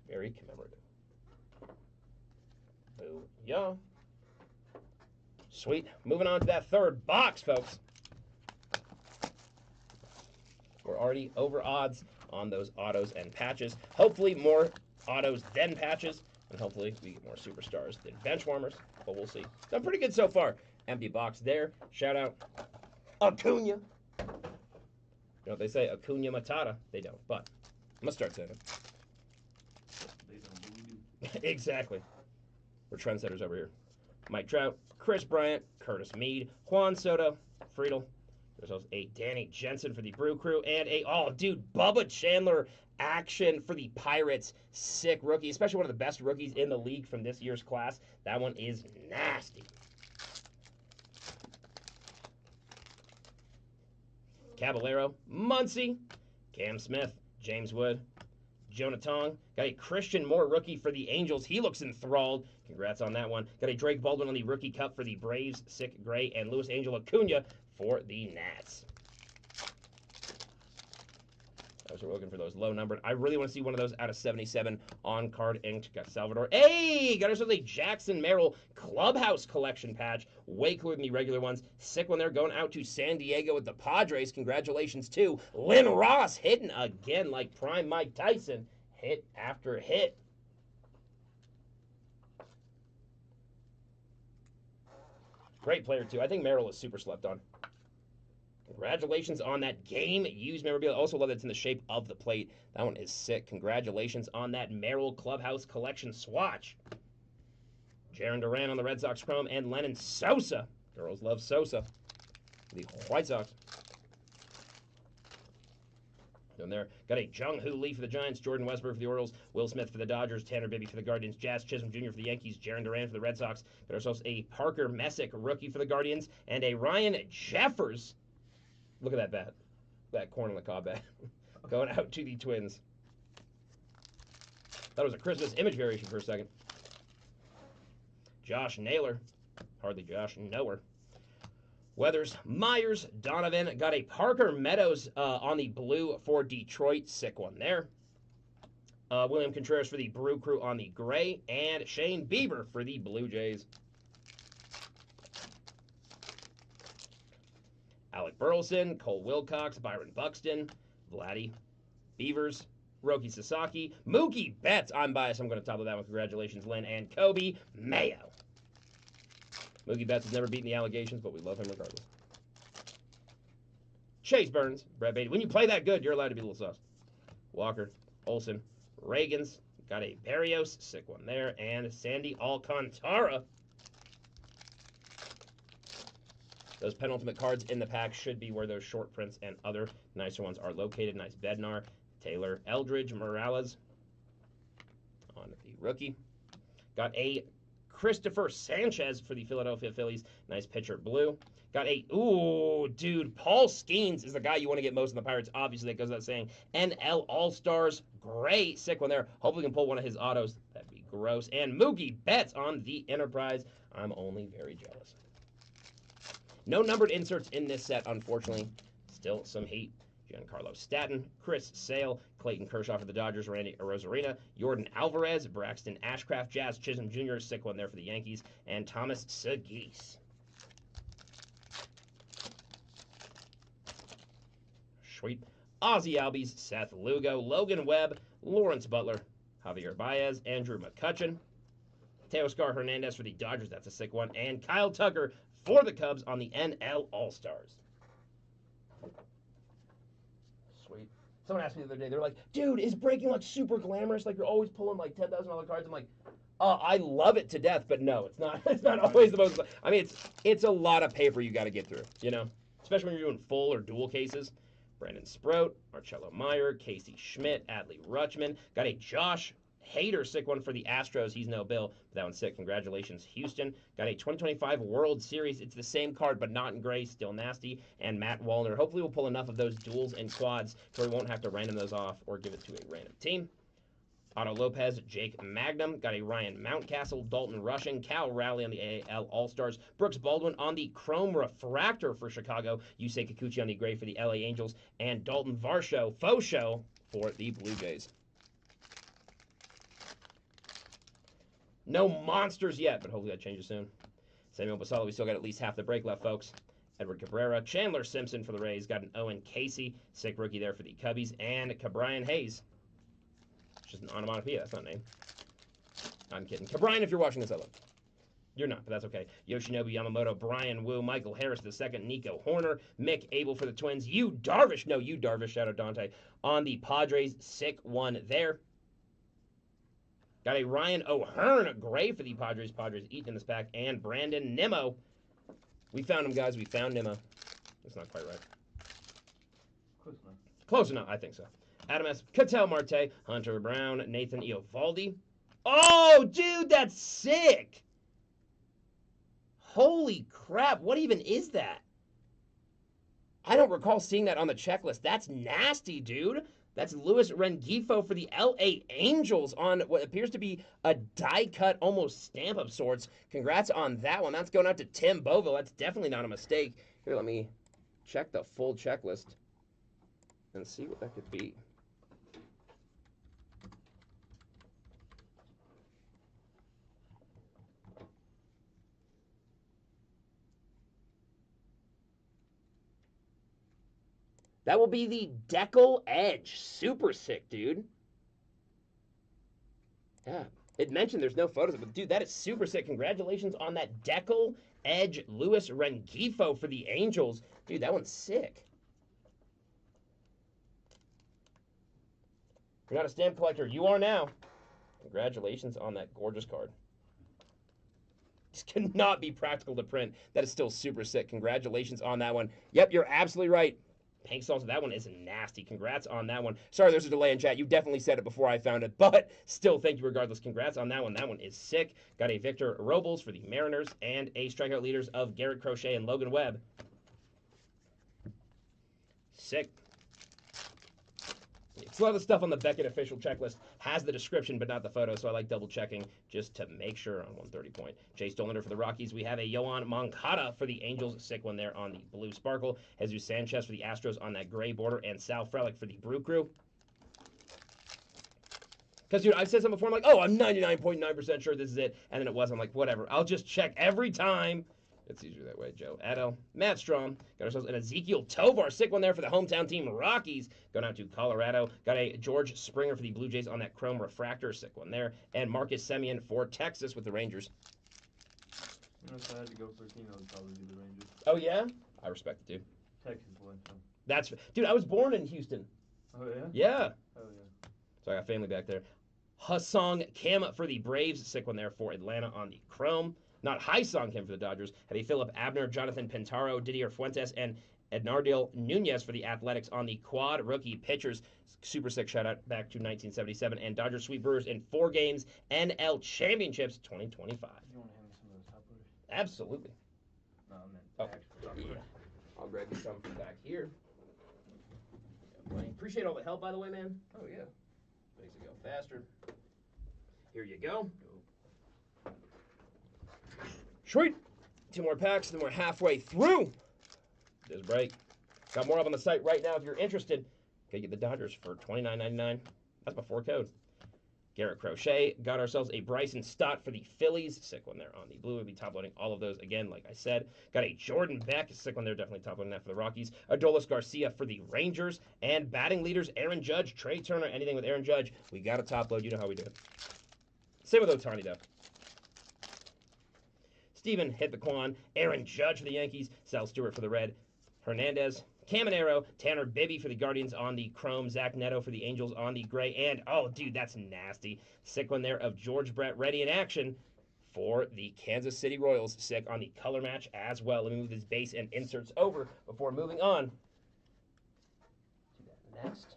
Very commemorative. Booyah. Sweet. Moving on to that third box, folks. We're already over odds on those autos and patches. Hopefully more autos than patches. And hopefully we get more superstars than bench warmers. But we'll see. Done pretty good so far. Empty box there. Shout out Acuna. You know what they say? Acuna Matata. They don't. But I'm going to start saying it. Exactly. We're trendsetters over here. Mike Trout, Chris Bryant, Curtis Mead, Juan Soto, Friedel. There's also a Danny Jensen for the Brew Crew, and a, oh, dude, Bubba Chandler action for the Pirates. Sick rookie, especially one of the best rookies in the league from this year's class. That one is nasty. Caballero, Muncy, Cam Smith, James Wood, Jonah Tong. Got a Christian Moore rookie for the Angels. He looks enthralled. Congrats on that one. Got a Drake Baldwin on the Rookie Cup for the Braves, Sick Gray, and Luis Angel Acuna for the Nats. We're looking for those low numbered. I really want to see one of those out of 77 on card inked. Got Salvador. Hey, got ourselves a Jackson Merrill Clubhouse Collection patch. Way cooler than the regular ones. Sick one there, going out to San Diego with the Padres. Congratulations to Lynn Ross, hitting again like prime Mike Tyson. Hit after hit. Great player too. I think Merrill is super slept on. Congratulations on that game used memorabilia. Also love that it's in the shape of the plate. That one is sick. Congratulations on that Merrill Clubhouse Collection swatch. Jarren Duran on the Red Sox Chrome and Lennon Sosa. Girls love Sosa. The White Sox. Down there, got a Jung-Hoo Lee for the Giants, Jordan Westburg for the Orioles, Will Smith for the Dodgers, Tanner Bibby for the Guardians, Jazz Chisholm Jr. for the Yankees, Jarren Duran for the Red Sox. Got ourselves a Parker Messick rookie for the Guardians, and a Ryan Jeffers. Look at that bat. That corn on the cob bat. Going out to the Twins. Thought it was a Christmas image variation for a second. Josh Naylor. Hardly Josh Knower. Weathers, Myers, Donovan. Got a Parker Meadows on the blue for Detroit. Sick one there. William Contreras for the Brew Crew on the gray. And Shane Bieber for the Blue Jays. Alec Burleson, Cole Wilcox, Byron Buxton, Vladdy, Beavers, Roki Sasaki, Mookie Betts. I'm biased. I'm going to top of that one. Congratulations, Lynn and Kobe Mayo. Mookie Betts has never beaten the allegations, but we love him regardless. Chase Burns, Brett Beatty. When you play that good, you're allowed to be a little sus. Walker, Olson, Reagans. Got a Barrios. Sick one there. And Sandy Alcantara. Those penultimate cards in the pack should be where those short prints and other nicer ones are located. Nice Bednar, Taylor Eldridge, Morales on the rookie. Got a Christopher Sanchez for the Philadelphia Phillies. Nice pitcher blue. Got a, ooh, dude, Paul Skeens is the guy you want to get most in the Pirates. Obviously, that goes without saying. NL All-Stars, great, sick one there. Hopefully we can pull one of his autos. That'd be gross. And Mookie Betts on the Enterprise. I'm only very jealous. No numbered inserts in this set, unfortunately. Still some heat. Giancarlo Stanton, Chris Sale, Clayton Kershaw for the Dodgers, Randy Arozarena, Jordan Alvarez, Braxton Ashcraft, Jazz Chisholm Jr., sick one there for the Yankees, and Thomas Segis. Sweet. Ozzie Albies, Seth Lugo, Logan Webb, Lawrence Butler, Javier Baez, Andrew McCutchen, Teoscar Hernandez for the Dodgers, that's a sick one, and Kyle Tucker for the Cubs on the NL All-Stars. Sweet. Someone asked me the other day, they're like, dude, is breaking like super glamorous? Like you're always pulling like $10,000 cards. I'm like, I love it to death, but no, it's not. It's not always the most. I mean, it's a lot of paper you got to get through, you know, especially when you're doing full or dual cases. Brandon Sprout, Marcello Meyer, Casey Schmidt, Adley Rutschman. Got a Josh Hader sick one for the Astros. He's no Bill, but that one's sick. Congratulations, Houston. Got a 2025 World Series. It's the same card, but not in gray. Still nasty. And Matt Wallner. Hopefully we'll pull enough of those duals and quads so we won't have to random those off or give it to a random team. Otto Lopez, Jake Magnum. Got a Ryan Mountcastle, Dalton Rushing, Cal Raleigh on the AL All-Stars, Brooks Baldwin on the Chrome Refractor for Chicago, Yusei Kikuchi on the gray for the LA Angels, and Dalton Varsho, faux show for the Blue Jays. No monsters yet, but hopefully that changes soon. Samuel Basallo, we still got at least half the break left, folks. Edward Cabrera, Chandler Simpson for the Rays, got an Owen Casey, sick rookie there for the Cubbies, and Cabrian Hayes. It's just an onomatopoeia, that's not a name. I'm kidding. Cabrian, if you're watching this, I love you. You're not, but that's okay. Yoshinobu Yamamoto, Brian Wu, Michael Harris II, Nico Horner, Mick Abel for the Twins, Yu Darvish, no, Yu Darvish, shout out Dante, on the Padres, sick one there. Got a Ryan O'Hearn gray for the Padres. Padres eating in this pack. And Brandon Nimmo. We found him, guys. We found Nimmo. That's not quite right. Close enough. Close enough. I think so. Adam S. Ketel Marte. Hunter Brown. Nathan Eovaldi. Oh, dude, that's sick. Holy crap. What even is that? I don't recall seeing that on the checklist. That's nasty, dude. That's Luis Rengifo for the LA Angels on what appears to be a die cut, almost stamp of sorts. Congrats on that one. That's going out to Tim Boville. That's definitely not a mistake. Here, let me check the full checklist and see what that could be. That will be the Decal Edge. Super sick, dude. Yeah. It mentioned there's no photos of it. Dude, that is super sick. Congratulations on that Decal Edge Luis Rengifo for the Angels. Dude, that one's sick. If you're not a stamp collector, you are now. Congratulations on that gorgeous card. This cannot be practical to print. That is still super sick. Congratulations on that one. Yep, you're absolutely right. Pink Sauce, that one is nasty. Congrats on that one. Sorry, there's a delay in chat. You definitely said it before I found it, but still, thank you regardless. Congrats on that one. That one is sick. Got a Victor Robles for the Mariners and a strikeout leaders of Garrett Crochet and Logan Webb. Sick. So a lot of the stuff on the Beckett official checklist has the description, but not the photo, so I like double checking just to make sure on 130 point. Chase Dollander for the Rockies. We have a Yoan Moncada for the Angels. Sick one there on the blue sparkle. Jesus Sanchez for the Astros on that gray border, and Sal Frelick for the Brew Crew. Because, dude, I've said something before. I'm like, oh, I'm 99.9% sure this is it. And then it was. I'm like, whatever. I'll just check every time. It's easier that way. Joe Addo, Matt Strom. Got ourselves an Ezekiel Tovar. Sick one there for the hometown team Rockies. Going out to Colorado. Got a George Springer for the Blue Jays on that chrome refractor. Sick one there. And Marcus Semien for Texas with the Rangers. You know, if I had to go for a team, I would probably be the Rangers. Oh, yeah? I respect it, dude. Texas boy. So. That's... Dude, I was born in Houston. Oh, yeah? Yeah. Oh, yeah. So I got family back there. Hasong Kim for the Braves. Sick one there for Atlanta on the chrome. Not Hysong Kim for the Dodgers. Have a Philip Abner, Jonathan Pintaro, Didier Fuentes, and Ednardiel Nunez for the Athletics on the quad rookie pitchers. Super sick shout out back to 1977. And Dodgers Sweet Brewers in 4 games. NL Championships 2025. You want to hand me some of those top loaders? Absolutely. No, I meant Oh, actual top yeah. loaders. I'll grab you some from back here. Yeah, buddy. Appreciate all the help, by the way, man. Oh, yeah. Makes it go faster. Here you go. Sweet. 2 more packs, then we're halfway through this break. Got more up on the site right now if you're interested. Okay, get the Dodgers for $29.99. That's before code. Garrett Crochet. Got ourselves a Bryson Stott for the Phillies. Sick one there on the blue. We'll be top loading all of those again, like I said. Got a Jordan Beck. Sick one there, definitely top loading that for the Rockies. Adolis Garcia for the Rangers. And batting leaders, Aaron Judge, Trey Turner, anything with Aaron Judge. We got to top load. You know how we do it. Same with Ohtani, though. Steven hit the Quan, Aaron Judge for the Yankees, Sal Stewart for the Red, Hernandez, Caminero, Tanner Bibby for the Guardians on the chrome, Zach Neto for the Angels on the gray, and, oh, dude, that's nasty. Sick one there of George Brett ready in action for the Kansas City Royals. Sick on the color match as well. Let me move this base and inserts over before moving on to that next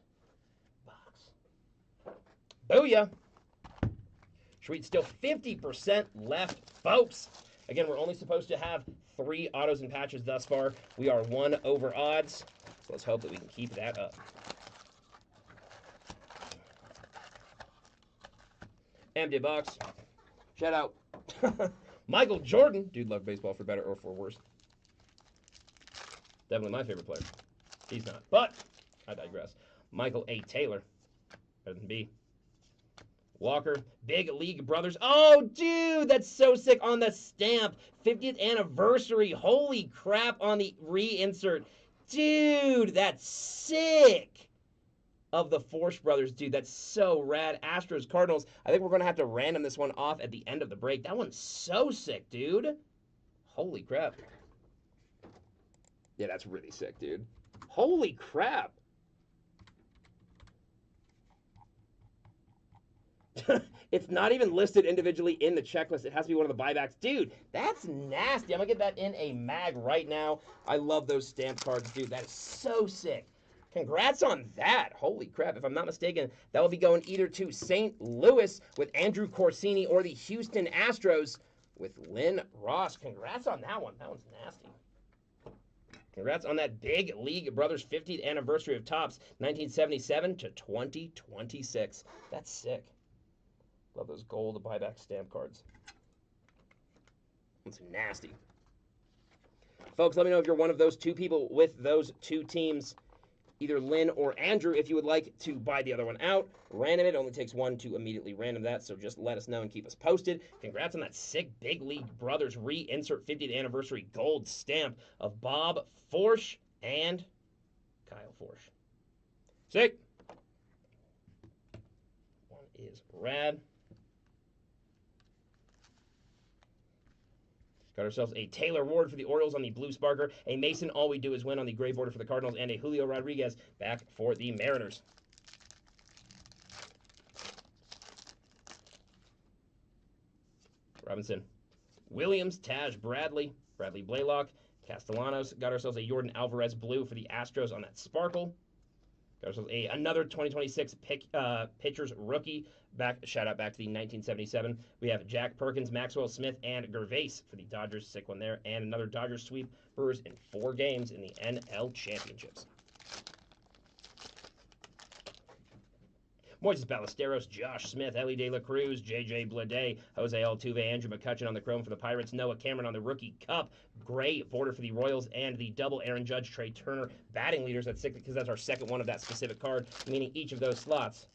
box. Booyah! Sweet, still 50% left, folks. Again, we're only supposed to have 3 autos and patches thus far. We are 1 over odds, so let's hope that we can keep that up. Empty box. Shout out. Michael Jordan. Dude, love baseball for better or for worse. Definitely my favorite player. He's not, but I digress. Michael A. Taylor. Better than B. Walker, Big League Brothers. Oh, dude, that's so sick on the stamp. 50th anniversary. Holy crap on the reinsert. Dude, that's sick. Of the Force Brothers, dude, that's so rad. Astros, Cardinals. I think we're going to have to random this one off at the end of the break. That one's so sick, dude. Holy crap. Yeah, that's really sick, dude. Holy crap. It's not even listed individually in the checklist. It has to be one of the buybacks. Dude, that's nasty. I'm going to get that in a mag right now. I love those stamp cards, dude. That is so sick. Congrats on that. Holy crap. If I'm not mistaken, that will be going either to St. Louis with Andrew Corsini or the Houston Astros with Lynn Ross. Congrats on that one. That one's nasty. Congrats on that Big League Brothers 50th anniversary of Topps, 1977 to 2026. That's sick. Love those gold buyback stamp cards. That's nasty. Folks, let me know if you're one of those two people with those two teams, either Lynn or Andrew, if you would like to buy the other one out. Random it. Only takes one to immediately random that, so just let us know and keep us posted. Congrats on that sick Big League Brothers reinsert 50th anniversary gold stamp of Bob Forsch and Kyle Forsch. Sick. One is rad. Got ourselves a Taylor Ward for the Orioles on the Blue Sparker, a Mason All We Do Is Win on the gray border for the Cardinals, and a Julio Rodriguez back for the Mariners. Robinson. Williams, Taj Bradley, Bradley Blaylock, Castellanos. Got ourselves a Jordan Alvarez blue for the Astros on that Sparkle. Got ourselves another 2026 pitchers rookie. Shout out back to the 1977. We have Jack Perkins, Maxwell Smith, and Gervais for the Dodgers. Sick one there. And another Dodgers sweep. Brewers in 4 games in the NL Championships. Moises Ballesteros, Josh Smith, Ellie De La Cruz, J.J. Bleday, Jose Altuve, Andrew McCutchen on the chrome for the Pirates, Noah Cameron on the rookie cup, gray border for the Royals, and the double Aaron Judge, Trey Turner batting leaders at 6 because that's our second one of that specific card, meaning each of those slots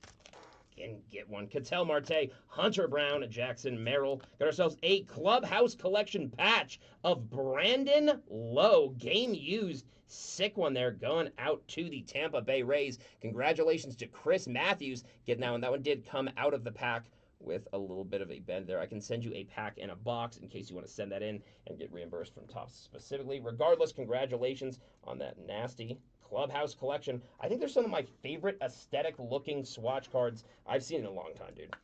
can get one. Ketel Marte, Hunter Brown, Jackson Merrill. Got ourselves a Clubhouse Collection patch of Brandon Lowe, game used. Sick one there, going out to the Tampa Bay Rays. Congratulations to Chris Matthews getting that one. That one did come out of the pack with a little bit of a bend there. I can send you a pack and a box in case you want to send that in and get reimbursed from Topps specifically. Regardless, congratulations on that nasty Clubhouse Collection. I think they're some of my favorite aesthetic-looking swatch cards I've seen in a long time, dude.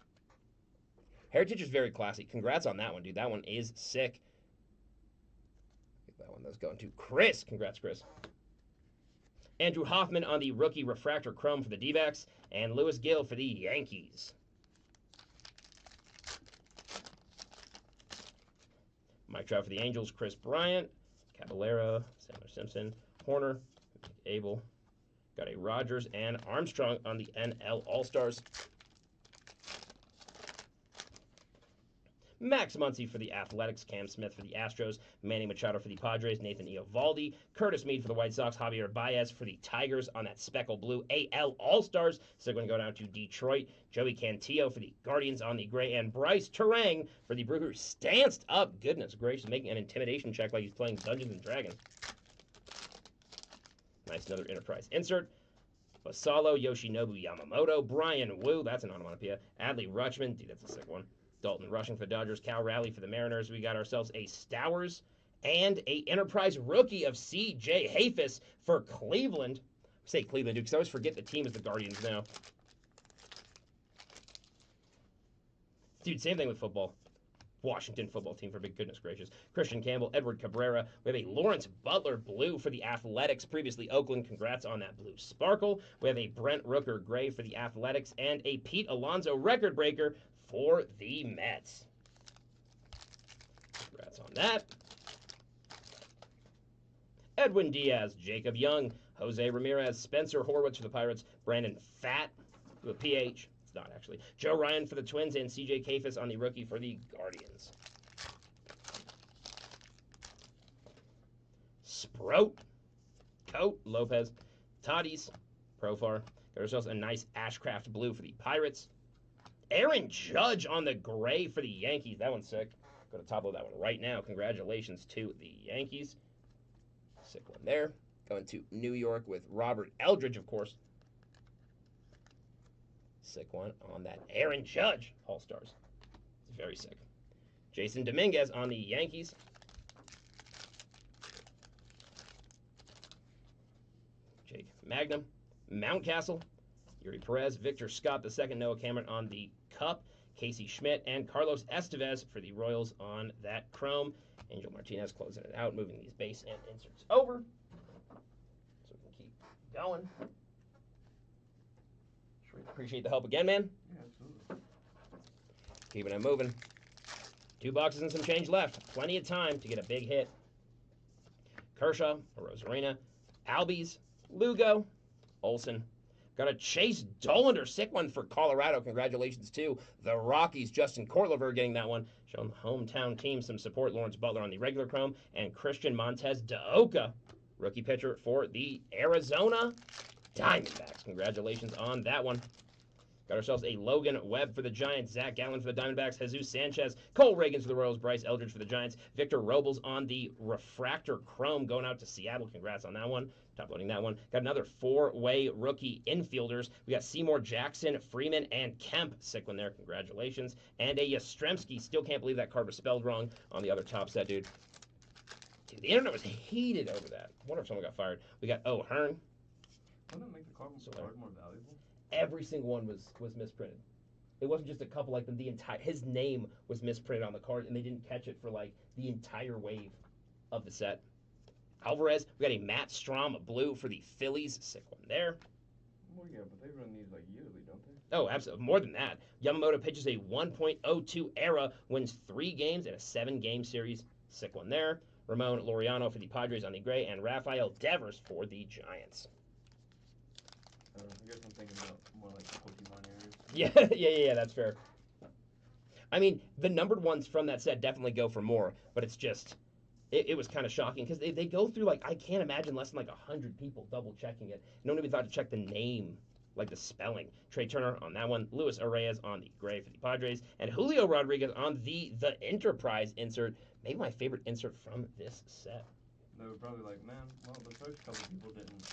Heritage is very classy. Congrats on that one, dude. That one is sick. That one that's going to Chris. Congrats, Chris. Andrew Hoffman on the rookie refractor chrome for the D-backs, and Lewis Gill for the Yankees. Mike Trout for the Angels, Chris Bryant, Caballero, Sandler Simpson, Horner, Abel. Got a Rogers and Armstrong on the NL All-Stars. Max Muncy for the Athletics, Cam Smith for the Astros, Manny Machado for the Padres, Nathan Eovaldi, Curtis Mead for the White Sox, Javier Baez for the Tigers on that Speckle Blue AL All-Stars. So going to go down to Detroit, Joey Cantillo for the Guardians on the gray, and Bryce Terang for the Brewers. Stanced up, goodness gracious, making an intimidation check like he's playing Dungeons & Dragons. Nice, another Enterprise insert. Basalo, Yoshinobu Yamamoto, Brian Wu, that's an onomatopoeia, Adley Rutschman, dude, that's a sick one. Dalton Rushing for the Dodgers, Cal Raleigh for the Mariners. We got ourselves a Stowers and a Enterprise rookie of C.J. Hafis for Cleveland. I say Cleveland, dude, because I always forget the team is the Guardians now. Dude, same thing with football. Washington football team, for big goodness gracious. Christian Campbell, Edward Cabrera. We have a Lawrence Butler blue for the Athletics, previously Oakland. Congrats on that blue sparkle. We have a Brent Rooker gray for the Athletics, and a Pete Alonso record breaker for the Mets. Congrats on that. Edwin Diaz, Jacob Young, Jose Ramirez, Spencer Horwitz for the Pirates, Brandon Pfaadt with a PH. It's not actually. Joe Ryan for the Twins, and CJ Kafis on the rookie for the Guardians. Sprout, Coat, Lopez, Tatis, Profar. Got ourselves a nice Ashcraft blue for the Pirates. Aaron Judge on the gray for the Yankees. That one's sick. Go to top of that one right now. Congratulations to the Yankees. Sick one there. Going to New York with Robert Eldridge, of course. Sick one on that Aaron Judge All-Stars. It's very sick. Jason Dominguez on the Yankees. Jake Magnum. Mountcastle. Yuri Perez, Victor Scott II, Noah Cameron on the Cup, Casey Schmidt, and Carlos Estevez for the Royals on that chrome. Angel Martinez closing it out, moving these base and inserts over. So we can keep going. Sure, appreciate the help again, man. Yeah, absolutely. Keeping it moving. 2 boxes and some change left. Plenty of time to get a big hit. Kershaw, Rosarina, Albies, Lugo, Olson. Got a Chase Dollander, sick one for Colorado. Congratulations to the Rockies. Justin Kortlever getting that one. Showing the hometown team some support. Lawrence Butler on the regular chrome. And Christian Montez de Oca, rookie pitcher for the Arizona Diamondbacks. Congratulations on that one. Got ourselves a Logan Webb for the Giants, Zach Gallen for the Diamondbacks, Jesus Sanchez, Cole Reagan for the Royals, Bryce Eldridge for the Giants, Victor Robles on the Refractor Chrome going out to Seattle. Congrats on that one. Top loading that one. Got another four-way rookie infielders. We got Seymour Jackson, Freeman, and Kemp. Sick one there. Congratulations. And a Yastrzemski. Still can't believe that card was spelled wrong on the other top set, dude. Dude, the internet was heated over that. I wonder if someone got fired. We got O'Hearn. Wouldn't it make the card more valuable? Every single one was misprinted. It wasn't just a couple, like the entire, his name was misprinted on the card and they didn't catch it for like the entire wave of the set. Alvarez, we got a Matt Strom blue for the Phillies, sick one there. Well, yeah, but they run these like yearly, don't they? Oh, absolutely, more than that. Yamamoto pitches a 1.02 era, wins 3 games in a 7-game series, sick one there. Ramon Laureano for the Padres on the gray, and Rafael Devers for the Giants. I guess I'm thinking about more like the Pokemon areas. Yeah, that's fair. I mean, the numbered ones from that set definitely go for more, but it's just, it was kind of shocking because they go through, like, I can't imagine less than like 100 people double checking it. No one even thought to check the name, like the spelling. Trey Turner on that one, Luis Arraez on the gray for the Padres, and Julio Rodriguez on the Enterprise insert. Maybe my favorite insert from this set. They were probably like, man, well, the first couple people didn't.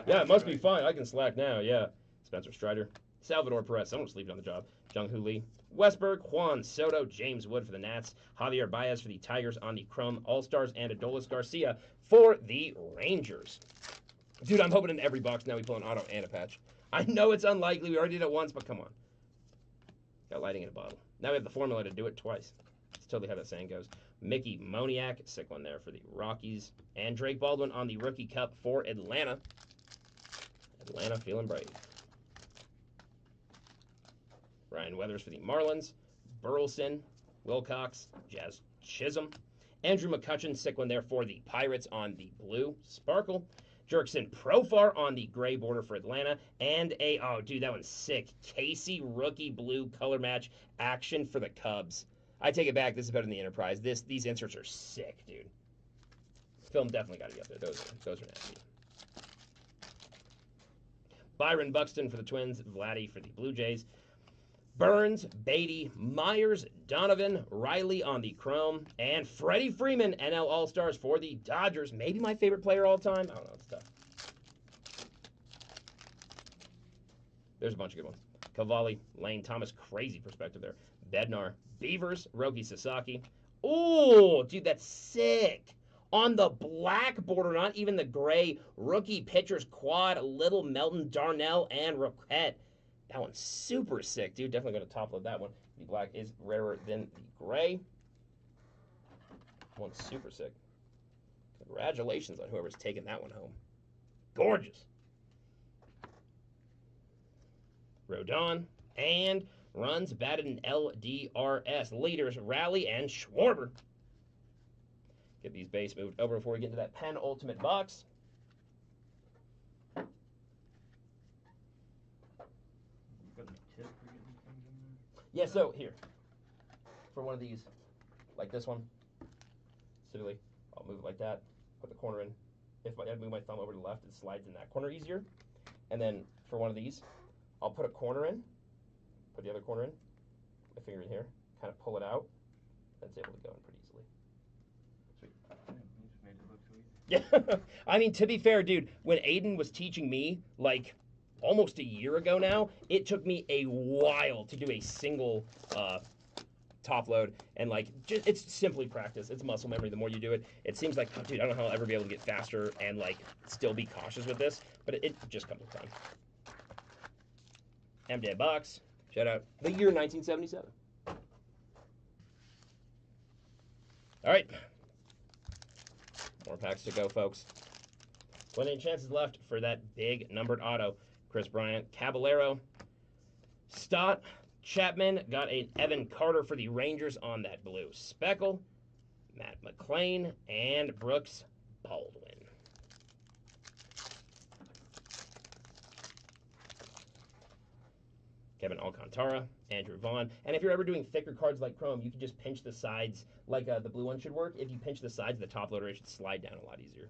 Yeah, it must be fine. I can slack now, yeah. Spencer Strider, Salvador Perez, someone was sleeping on the job. Jung Hoo Lee, Westberg, Juan Soto, James Wood for the Nats, Javier Baez for the Tigers on the Chrome All-Stars, and Adolis Garcia for the Rangers. Dude, I'm hoping in every box now we pull an auto and a patch. I know it's unlikely. We already did it once, but come on. Got lighting in a bottle. Now we have the formula to do it twice. That's totally how that saying goes. Mickey Moniak, sick one there for the Rockies. And Drake Baldwin on the Rookie Cup for Atlanta. Atlanta feeling brave. Ryan Weathers for the Marlins. Burleson, Wilcox, Jazz Chisholm. Andrew McCutchen, sick one there for the Pirates on the blue. Sparkle. Jurickson Profar on the gray border for Atlanta. And oh, dude, that one's sick. Casey Rookie Blue color match action for the Cubs. I take it back. This is better than the Enterprise. These inserts are sick, dude. Film definitely got to be up there. Those are nasty. Byron Buxton for the Twins. Vladdy for the Blue Jays. Burns, Beatty, Myers, Donovan, Riley on the Chrome, and Freddie Freeman, NL All-Stars for the Dodgers. Maybe my favorite player all time. I don't know. It's tough. There's a bunch of good ones. Cavalli, Lane Thomas, crazy perspective there. Bednar, Beavers, Roki Sasaki. Oh, dude, that's sick. On the black border, not even the gray. Rookie pitchers quad, Little, Melton, Darnell, and Roquette. That one's super sick, dude. Definitely going to top load that one. The black is rarer than the gray. That one's super sick. Congratulations on whoever's taking that one home. Gorgeous. Rodon and runs batted in LDRS. Leaders, Rally, and Schwarber. Get these base moved over before we get into that penultimate box. Yeah, so here. For one of these, like this one, specifically, I'll move it like that, put the corner in. If I move my thumb over to the left, it slides in that corner easier. And then for one of these, I'll put a corner in, put the other corner in, my finger in here, kind of pull it out, and it's able to go in pretty easily. Sweet. You just made it look so easy. Yeah, I mean, to be fair, dude, when Aiden was teaching me, like, almost a year ago now, it took me a while to do a single top load, and like it's simply practice. It's muscle memory. The more you do it, it seems like, oh, dude, I don't know how I'll ever be able to get faster and like still be cautious with this, but it just comes with time. MJ box, shout out the year 1977. All right, more packs to go, folks. Plenty of chances left for that big numbered auto. Chris Bryant, Caballero, Stott, Chapman, got an Evan Carter for the Rangers on that blue. Speckle, Matt McClain, and Brooks Baldwin. Kevin Alcantara, Andrew Vaughn. And if you're ever doing thicker cards like Chrome, you can just pinch the sides like the blue one should work. If you pinch the sides, the top loader, it should slide down a lot easier.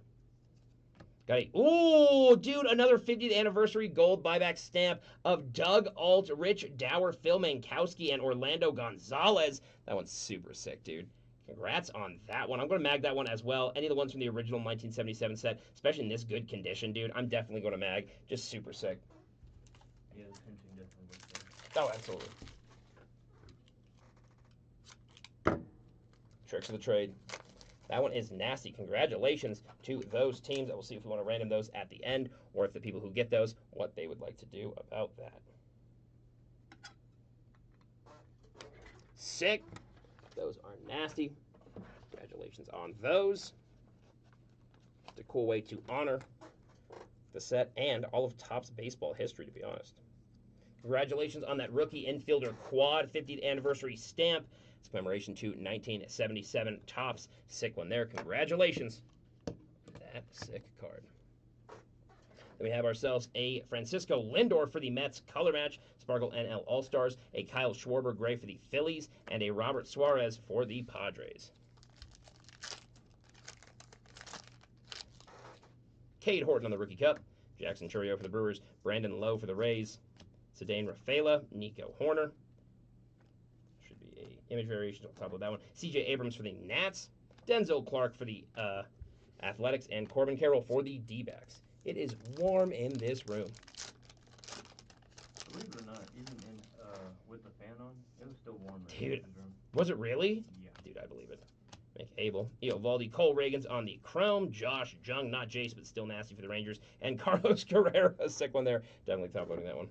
Got a, ooh, dude, another 50th anniversary gold buyback stamp of Doug Alt, Rich Dower, Phil Mankowski, and Orlando Gonzalez. That one's super sick, dude. Congrats on that one. I'm going to mag that one as well. Any of the ones from the original 1977 set, especially in this good condition, dude, I'm definitely going to mag. Just super sick. Yeah, the pinching definitely looks better. Oh, absolutely. Tricks of the trade. That one is nasty. Congratulations to those teams. I will see if we want to random those at the end, or if the people who get those, what they would like to do about that. Sick. Those are nasty. Congratulations on those. It's a cool way to honor the set and all of Topps baseball history, to be honest. Congratulations on that rookie infielder quad 50th anniversary stamp. It's commemoration to 1977 Topps. Sick one there. Congratulations. That sick card. Then we have ourselves a Francisco Lindor for the Mets color match, Sparkle NL All-Stars, a Kyle Schwarber gray for the Phillies, and a Robert Suarez for the Padres. Cade Horton on the Rookie Cup, Jackson Chourio for the Brewers, Brandon Lowe for the Rays, Cedane Rafaela, Nico Horner. Should be a image variation on top of that one. C.J. Abrams for the Nats, Denzel Clark for the Athletics, and Corbin Carroll for the D-backs. It is warm in this room. Believe it or not, even in with the fan on, it was still warm. Dude, was it really? Yeah. Dude, I believe it. McAble, Eovaldi, Cole Reagans on the Chrome, Josh Jung, not Jace, but still nasty for the Rangers, and Carlos Carrera, a sick one there. Definitely top loading that one.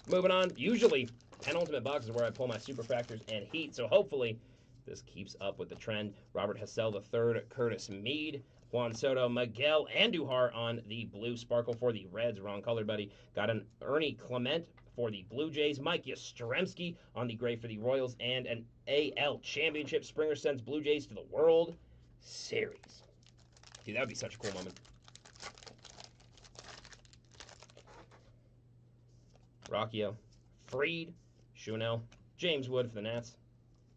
Moving on, usually penultimate box is where I pull my superfractors and heat, so hopefully this keeps up with the trend. Robert Hassell III, Curtis Mead, Juan Soto, Miguel Andujar on the blue Sparkle for the Reds, wrong color, buddy. Got an Ernie Clement for the Blue Jays, Mike Yastrzemski on the gray for the Royals, and an AL Championship. Springer sends Blue Jays to the World Series. Dude, that would be such a cool moment. Rocchio, Freed, Schunel, James Wood for the Nats,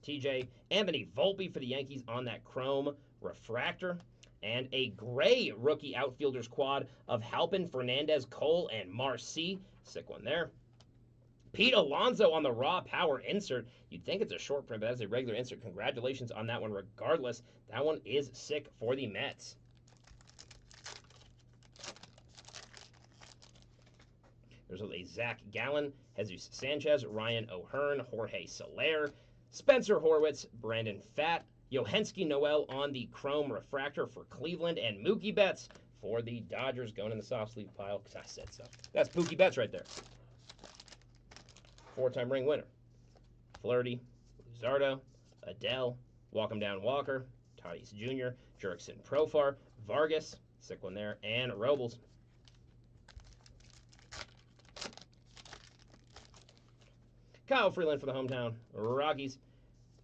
TJ, Anthony Volpe for the Yankees on that Chrome refractor, and a gray rookie outfielders quad of Halpin, Fernandez, Cole, and Marcy. Sick one there. Pete Alonso on the raw power insert. You'd think it's a short print, but that's a regular insert. Congratulations on that one regardless. That one is sick for the Mets. There's a Zach Gallen, Jesus Sanchez, Ryan O'Hearn, Jorge Soler, Spencer Horwitz, Brandon Pfaadt, Yohensky Noel on the Chrome refractor for Cleveland, and Mookie Betts for the Dodgers, going in the soft sleeve pile because I said so. That's Mookie Betts right there. 4-time ring winner. Flaherty, Luzardo, Adele, Walk 'em Down Walker, Tatis Jr., Jurickson Profar, Vargas, sick one there, and Robles. Kyle Freeland for the hometown Rockies,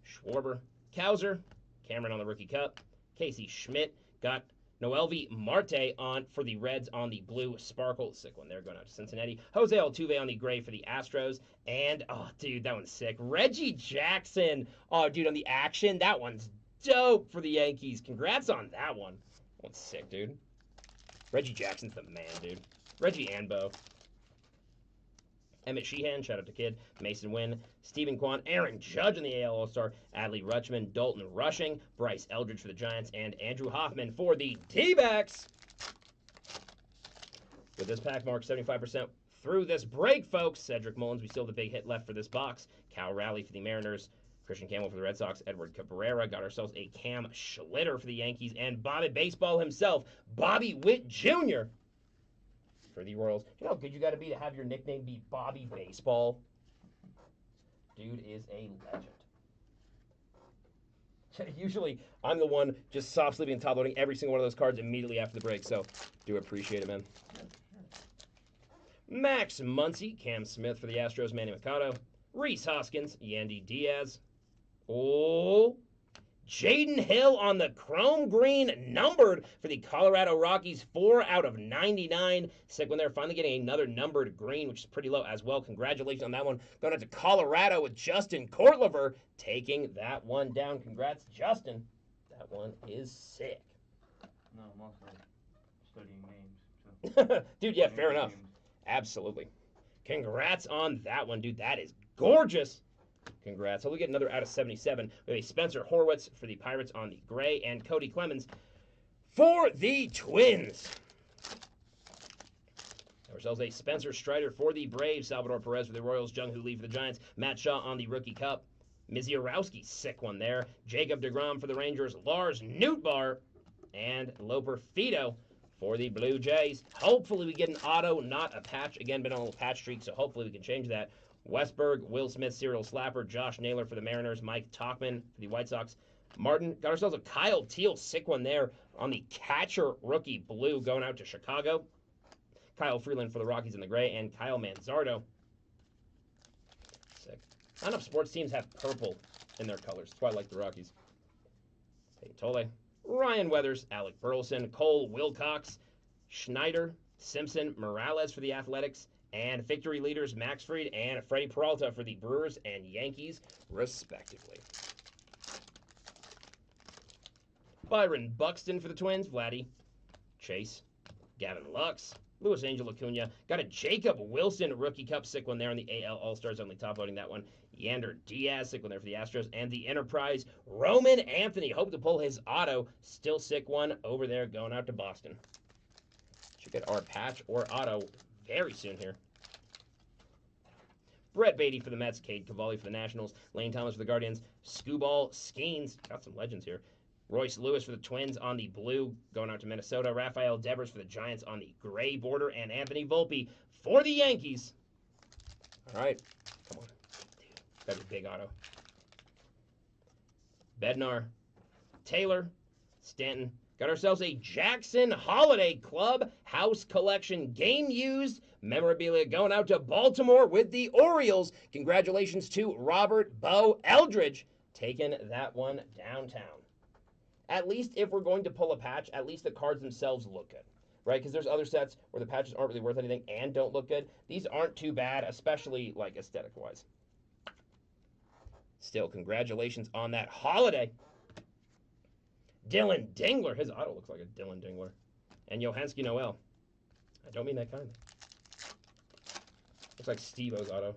Schwarber, Kowser, Cameron on the Rookie Cup, Casey Schmidt, got Noelvi Marte on for the Reds on the blue Sparkle, sick one there, going out to Cincinnati, Jose Altuve on the gray for the Astros, and, oh, dude, that one's sick, Reggie Jackson, oh, dude, on the action, that one's dope for the Yankees, congrats on that one. That one's sick, dude. Reggie Jackson's the man, dude. Reggie and Bo. Emmett Sheehan, shout out to Kid, Mason Wynn, Stephen Kwan, Aaron Judge in the AL All-Star, Adley Rutschman, Dalton Rushing, Bryce Eldridge for the Giants, and Andrew Hoffman for the D-backs. With this pack mark 75% through this break, folks. Cedric Mullins, we still have the big hit left for this box. Cal Raleigh for the Mariners, Christian Campbell for the Red Sox, Edward Cabrera, got ourselves a Cam Schlitter for the Yankees, and Bobby Baseball himself, Bobby Witt Jr. for the Royals. You know how good you got to be to have your nickname be Bobby Baseball? Dude is a legend. Usually, I'm the one just soft sleeping and top loading every single one of those cards immediately after the break, so do appreciate it, man. Max Muncy, Cam Smith for the Astros, Manny Machado. Rhys Hoskins, Yandy Diaz. Oh, Jaden Hill on the chrome green numbered for the Colorado Rockies, 4 out of 99. Sick when they're finally getting another numbered green, which is pretty low as well. Congratulations on that one. Going out to Colorado with Justin Kortliver taking that one down. Congrats, Justin. That one is sick. No, I'm also studying names. So. Dude, yeah, fair enough. Absolutely. Congrats on that one, dude. That is gorgeous. Congrats. So we get another out of 77. We have a Spencer Horwitz for the Pirates on the gray and Cody Clemens for the Twins. Ourselves a Spencer Strider for the Braves, Salvador Perez for the Royals, Jung Hoo Lee for the Giants, Matt Shaw on the Rookie Cup, Mizorowski, sick one there, Jacob deGrom for the Rangers, Lars Nootbaar, and Loper Fido for the Blue Jays. Hopefully we get an auto, not a patch. Again, been on a little patch streak, so hopefully we can change that. Westberg, Will Smith, Cyril Slapper, Josh Naylor for the Mariners, Mike Tauchman for the White Sox. Martin, got ourselves a Kyle Teal, sick one there on the catcher rookie blue going out to Chicago. Kyle Freeland for the Rockies in the gray, and Kyle Manzardo. Sick. Not enough sports teams have purple in their colors. That's why I like the Rockies. Peyton Tole, Ryan Weathers, Alec Burleson, Cole Wilcox, Schneider, Simpson, Morales for the Athletics, and victory leaders Max Fried and Freddie Peralta for the Brewers and Yankees, respectively. Byron Buxton for the Twins, Vladdy, Chase, Gavin Lux, Luis Angel Acuna. Got a Jacob Wilson Rookie Cup, sick one there on the AL All-Stars, only top voting that one. Yander Diaz, sick one there for the Astros, and the Enterprise, Roman Anthony. Hope to pull his auto, still sick one over there going out to Boston. Should get our patch or auto very soon here. Brett Beatty for the Mets, Cade Cavalli for the Nationals, Lane Thomas for the Guardians, Scooball Skeens, got some legends here. Royce Lewis for the Twins on the blue, going out to Minnesota. Rafael Devers for the Giants on the gray border, and Anthony Volpe for the Yankees. All right, come on. That's a big auto. Bednar, Taylor, Stanton. Got ourselves a Jackson Holiday Club House Collection game used memorabilia going out to Baltimore with the Orioles. Congratulations to Robert Bo Eldridge taking that one downtown. At least if we're going to pull a patch, at least the cards themselves look good, right? Because there's other sets where the patches aren't really worth anything and don't look good. These aren't too bad, especially like aesthetic-wise. Still, congratulations on that holiday. Dylan Dingler. His auto looks like a Dylan Dingler. And Johanski Noel. I don't mean that kind. Looks like Steve-O's auto.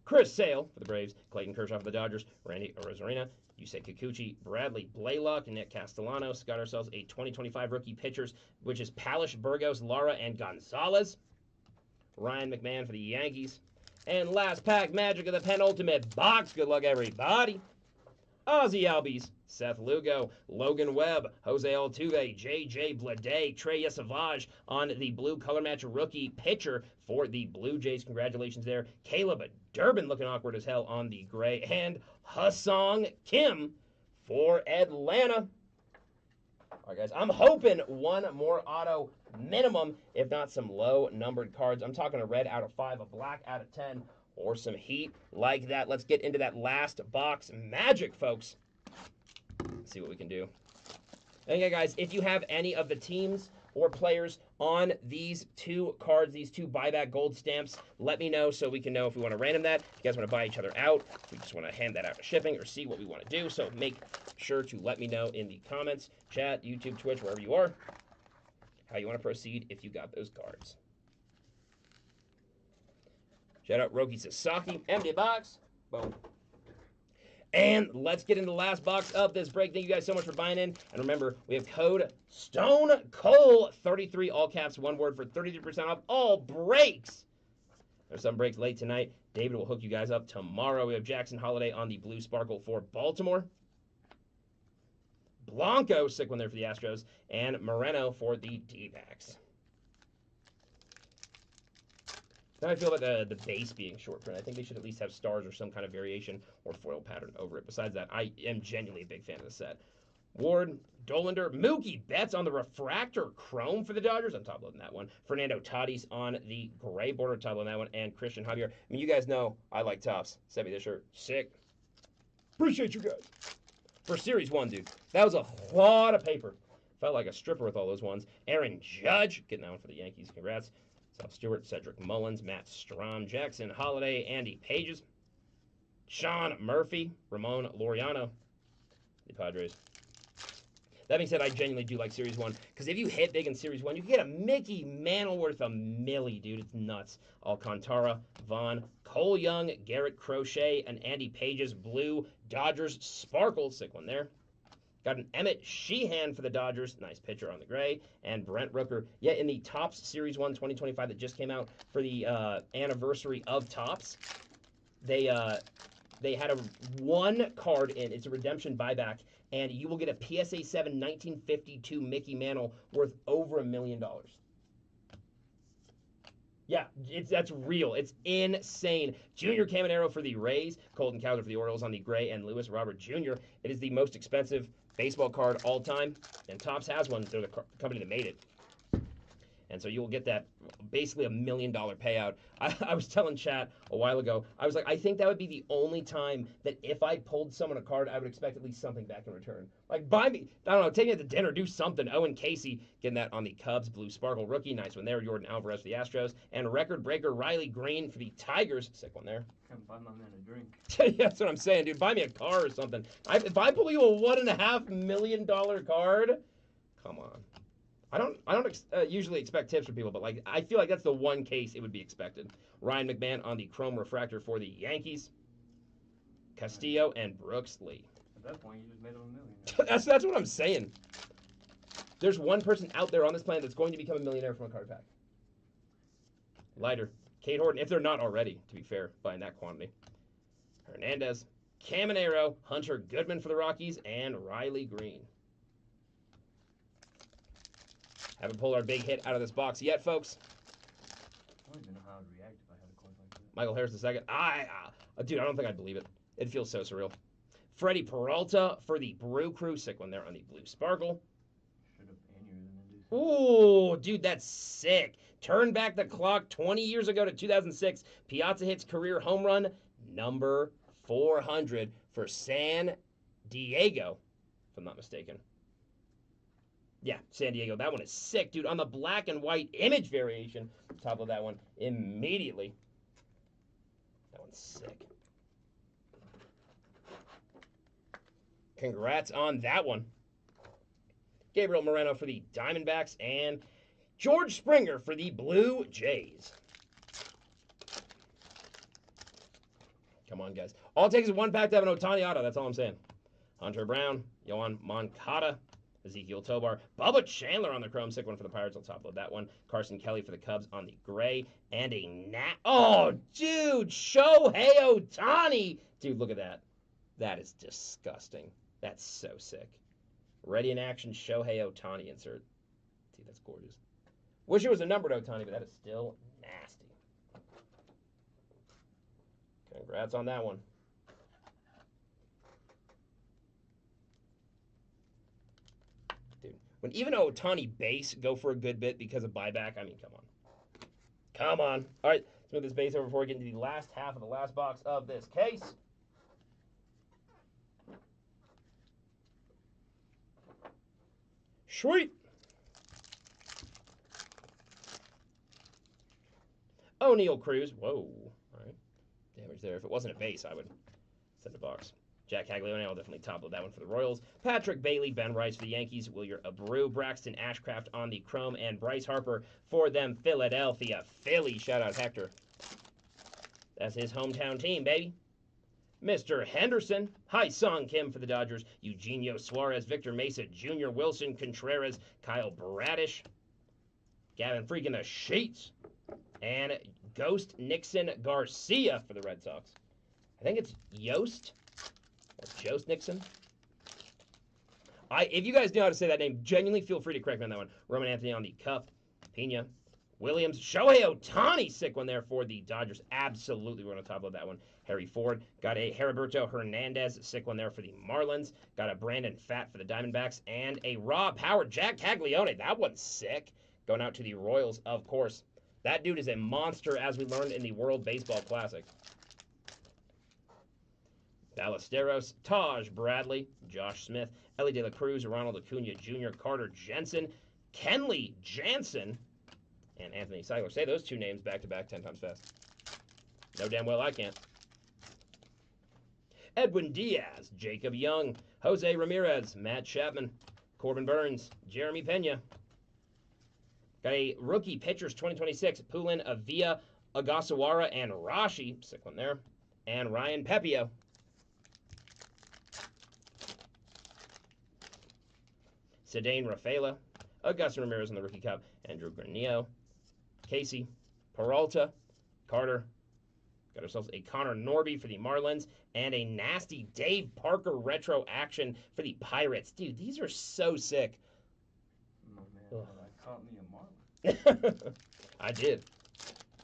Chris Sale for the Braves. Clayton Kershaw for the Dodgers. Randy Arozarena. Yusei Kikuchi. Bradley Blaylock. Nick Castellanos. Got ourselves a 2025 rookie pitchers, which is Palish, Burgos, Lara, and Gonzalez. Ryan McMahon for the Yankees. And last pack, Magic of the Penultimate Box. Good luck, everybody. Ozzy Albies, Seth Lugo, Logan Webb, Jose Altuve, J.J. Bleday, Trey Yesavage on the blue color match rookie pitcher for the Blue Jays. Congratulations there. Caleb Durbin looking awkward as hell on the gray. And Hasong Kim for Atlanta. All right, guys, I'm hoping one more auto minimum, if not some low-numbered cards. I'm talking a red out of 5, a black out of 10, or some heat like that. Let's get into that last box magic, folks. Let's see what we can do. And yeah, guys, if you have any of the teams or players on these two cards, these two buyback gold stamps, let me know so we can know if we want to random that. If you guys want to buy each other out, if we just want to hand that out to shipping or see what we want to do. So make sure to let me know in the comments, chat, YouTube, Twitch, wherever you are, how you want to proceed if you got those cards. Shout out Roki Sasaki. Empty box. Boom. And let's get into the last box of this break. Thank you guys so much for buying in. And remember, we have code STONECOLD33, all caps, one word, for 33% off all breaks. There's some breaks late tonight. David will hook you guys up tomorrow. We have Jackson Holiday on the Blue Sparkle for Baltimore. Blanco, sick one there for the Astros. And Moreno for the D-backs. How do I feel about the base being short print? I think they should at least have stars or some kind of variation or foil pattern over it. Besides that, I am genuinely a big fan of the set. Ward, Dolander, Mookie Betts on the refractor chrome for the Dodgers. I'm top loading that one. Fernando Tatis on the gray border, top loading that one. And Christian Javier. I mean, you guys know I like tops. Send me this shirt. Sick. Appreciate you guys. For Series 1, dude. That was a lot of paper. Felt like a stripper with all those ones. Aaron Judge, getting that one for the Yankees. Congrats. Sal Stewart, Cedric Mullins, Matt Strahm, Jackson Holiday, Andy Pages, Sean Murphy, Ramon Laureano, the Padres. That being said, I genuinely do like Series 1, because if you hit big in Series 1, you can get a Mickey Mantle worth a milli, dude. It's nuts. Alcantara, Vaughn, Cole Young, Garrett Crochet, and Andy Pages, blue, Dodgers, Sparkle, sick one there. Got an Emmett Sheehan for the Dodgers, nice pitcher on the gray, and Brent Rooker. Yeah, in the Topps Series 1 2025 that just came out for the anniversary of Topps, they had a one card in. It's a redemption buyback, and you will get a PSA 7 1952 Mickey Mantle worth over $1 million. Yeah, that's real. It's insane. Junior Caminero for the Rays, Colton Cowser for the Orioles on the gray, and Lewis Robert Jr. It is the most expensive baseball card all time, and Topps has one. They're the company that made it. And so you'll get that basically $1 million payout. I was telling chat a while ago, I was like, I think that would be the only time that if I pulled someone a card, I would expect at least something back in return. Like, buy me, I don't know, take me to dinner, do something. Owen Casey getting that on the Cubs, blue sparkle rookie, nice one there. Jordan Alvarez for the Astros, and record breaker Riley Green for the Tigers, sick one there. Can't buy my man a drink. Yeah, that's what I'm saying, dude. Buy me a car or something. If I pull you a $1.5 million card, come on. I don't usually expect tips from people, but like I feel like that's the one case it would be expected. Ryan McMahon on the chrome refractor for the Yankees. Castillo and Brooks Lee. At that point, you just made him $1 million. That's what I'm saying. There's one person out there on this planet that's going to become a millionaire from a card pack. Lighter. Kate Horton, if they're not already, to be fair, buying that quantity. Hernandez, Caminero, Hunter Goodman for the Rockies, and Riley Green. Haven't pulled our big hit out of this box yet, folks. I don't even know how I'd react if I had a card like that. Michael Harris II. Dude, I don't think I'd believe it. It feels so surreal. Freddie Peralta for the Brew Crew. Sick one there on the blue sparkle. Should have aneurysm induced. Ooh, dude, that's sick. Turn back the clock 20 years ago to 2006. Piazza hits career home run number 400 for San Diego, if I'm not mistaken. Yeah, San Diego. That one is sick, dude. On the black and white image variation, top of that one immediately. That one's sick. Congrats on that one. Gabriel Moreno for the Diamondbacks and George Springer for the Blue Jays. Come on, guys. All it takes is one pack to have an Ohtani auto. That's all I'm saying. Hunter Brown, Yohan Moncada, Ezekiel Tobar, Bubba Chandler on the chrome, sick one for the Pirates. I'll top load that one. Carson Kelly for the Cubs on the gray, and a oh, dude, Shohei Ohtani. Dude, look at that. That is disgusting. That's so sick. Ready in action, Shohei Ohtani insert. Dude, that's gorgeous. Wish it was a numbered Ohtani, but that is still nasty. Congrats on that one. Dude, when even Ohtani base go for a good bit because of buyback, I mean, come on. Come on. All right, let's move this base over before we get into the last half of the last box of this case. Sweet. O'Neal Cruz. Whoa. All right. Damage there. If it wasn't a base, I would send a box. Jack Caglione, I'll definitely top load that one for the Royals. Patrick Bailey, Ben Rice for the Yankees. Wilyer Abreu, Braxton Ashcraft on the chrome, and Bryce Harper for them Philadelphia Phillies. Shout out Hector. That's his hometown team, baby. Mr. Henderson, Hai-Sung Kim for the Dodgers, Eugenio Suarez, Victor Mesa Jr., Wilson Contreras, Kyle Bradish, Gavin freaking the Sheets, and Ghost Nixon Garcia for the Red Sox. I think it's Yost or Jost Nixon. If you guys know how to say that name, genuinely feel free to correct me on that one. Roman Anthony on the cup, Pena, Williams. Shohei Ohtani, sick one there for the Dodgers. Absolutely, we're going to top load that one. Harry Ford. Got a Heriberto Hernandez, sick one there for the Marlins. Got a Brandon Pfaadt for the Diamondbacks. And a raw power Jack Caglione. That one's sick. Going out to the Royals, of course. That dude is a monster, as we learned in the World Baseball Classic. Ballesteros, Taj Bradley, Josh Smith, Ellie De La Cruz, Ronald Acuna Jr., Carter Jensen, Kenley Jansen, and Anthony Seigler. Say those two names back-to-back 10 times fast. No damn well I can't. Edwin Diaz, Jacob Young, Jose Ramirez, Matt Chapman, Corbin Burns, Jeremy Pena. Got a rookie pitchers 2026, Pulin Avia, Agasawara, and Rashi. Sick one there. And Ryan Pepio. Cedane Rafaela, Augusto Ramirez in the Rookie Cup, Andrew Granillo, Casey, Peralta, Carter. Got ourselves a Connor Norby for the Marlins, and a nasty Dave Parker retro action for the Pirates. Dude, these are so sick. Oh, man, I caught me a Marlin. I did.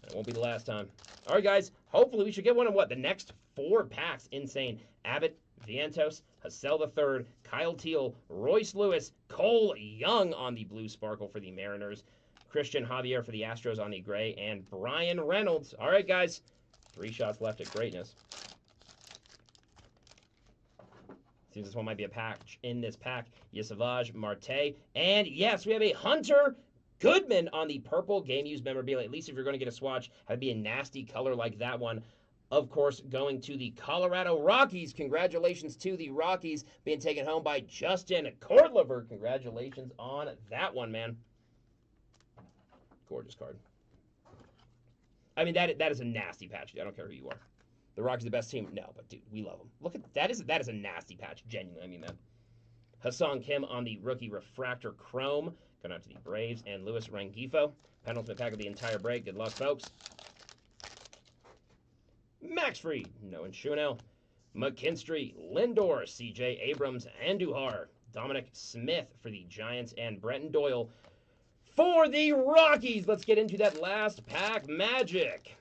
It won't be the last time. All right, guys. Hopefully we should get one of what? The next 4 packs. Insane. Abbott, Vientos, Hassel III, Kyle Teal, Royce Lewis, Cole Young on the blue sparkle for the Mariners, Christian Javier for the Astros on the gray, and Brian Reynolds. All right, guys. 3 shots left at greatness. Seems this one might be a patch in this pack. Yesavage, Marte, and yes, we have a Hunter Goodman on the purple game-used memorabilia. At least if you're going to get a swatch, it'd be a nasty color like that one. Of course, going to the Colorado Rockies. Congratulations to the Rockies being taken home by Justin Cordlever. Congratulations on that one, man. Gorgeous card. I mean, that is a nasty patch. I don't care who you are. The Rockies the best team? No, but dude, we love them. Look at that is a nasty patch. Genuinely, I mean that. Hassan Kim on the rookie refractor chrome. Going out to the Braves and Luis Rengifo. Penultimate pack of the entire break. Good luck, folks. Max Fried, Noah Schumanel, McKinstry, Lindor, C.J. Abrams, Andujar, Dominic Smith for the Giants, and Bretton Doyle for the Rockies. Let's get into that last pack magic.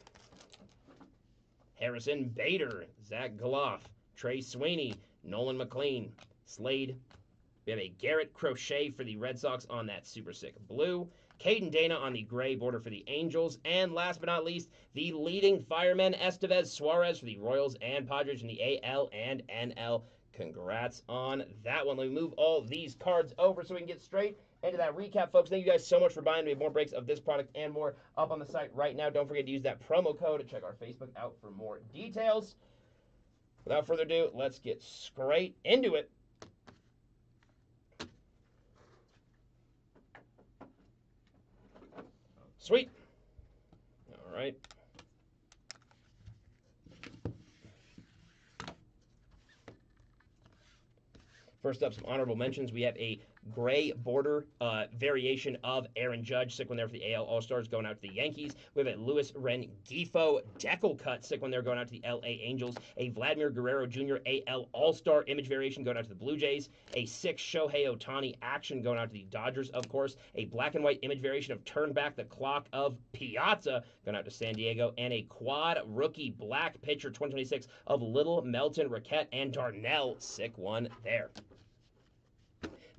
Harrison Bader, Zach Goloff, Trey Sweeney, Nolan McLean, Slade. We have a Garrett Crochet for the Red Sox on that super sick blue. Caden Dana on the gray border for the Angels. And last but not least, the leading fireman, Estevez Suarez for the Royals and Padres in the AL and NL. Congrats on that one. Let me move all these cards over so we can get straight into that recap, folks. Thank you guys so much for buying. We have more breaks of this product and more up on the site right now. Don't forget to use that promo code to check our Facebook out for more details. Without further ado, let's get straight into it. Sweet. All right. First up, some honorable mentions. We have a gray border variation of Aaron Judge, sick one there for the AL All-Stars, going out to the Yankees. We have a Luis Rengifo decal cut, sick one there, going out to the LA Angels. A Vladimir Guerrero Jr. AL All-Star image variation going out to the Blue Jays. A 6 Shohei Ohtani action going out to the Dodgers, of course. A black and white image variation of Turn Back the Clock of Piazza going out to San Diego. And a quad rookie black pitcher 2026 of Little, Melton, Raquette, and Darnell, sick one there.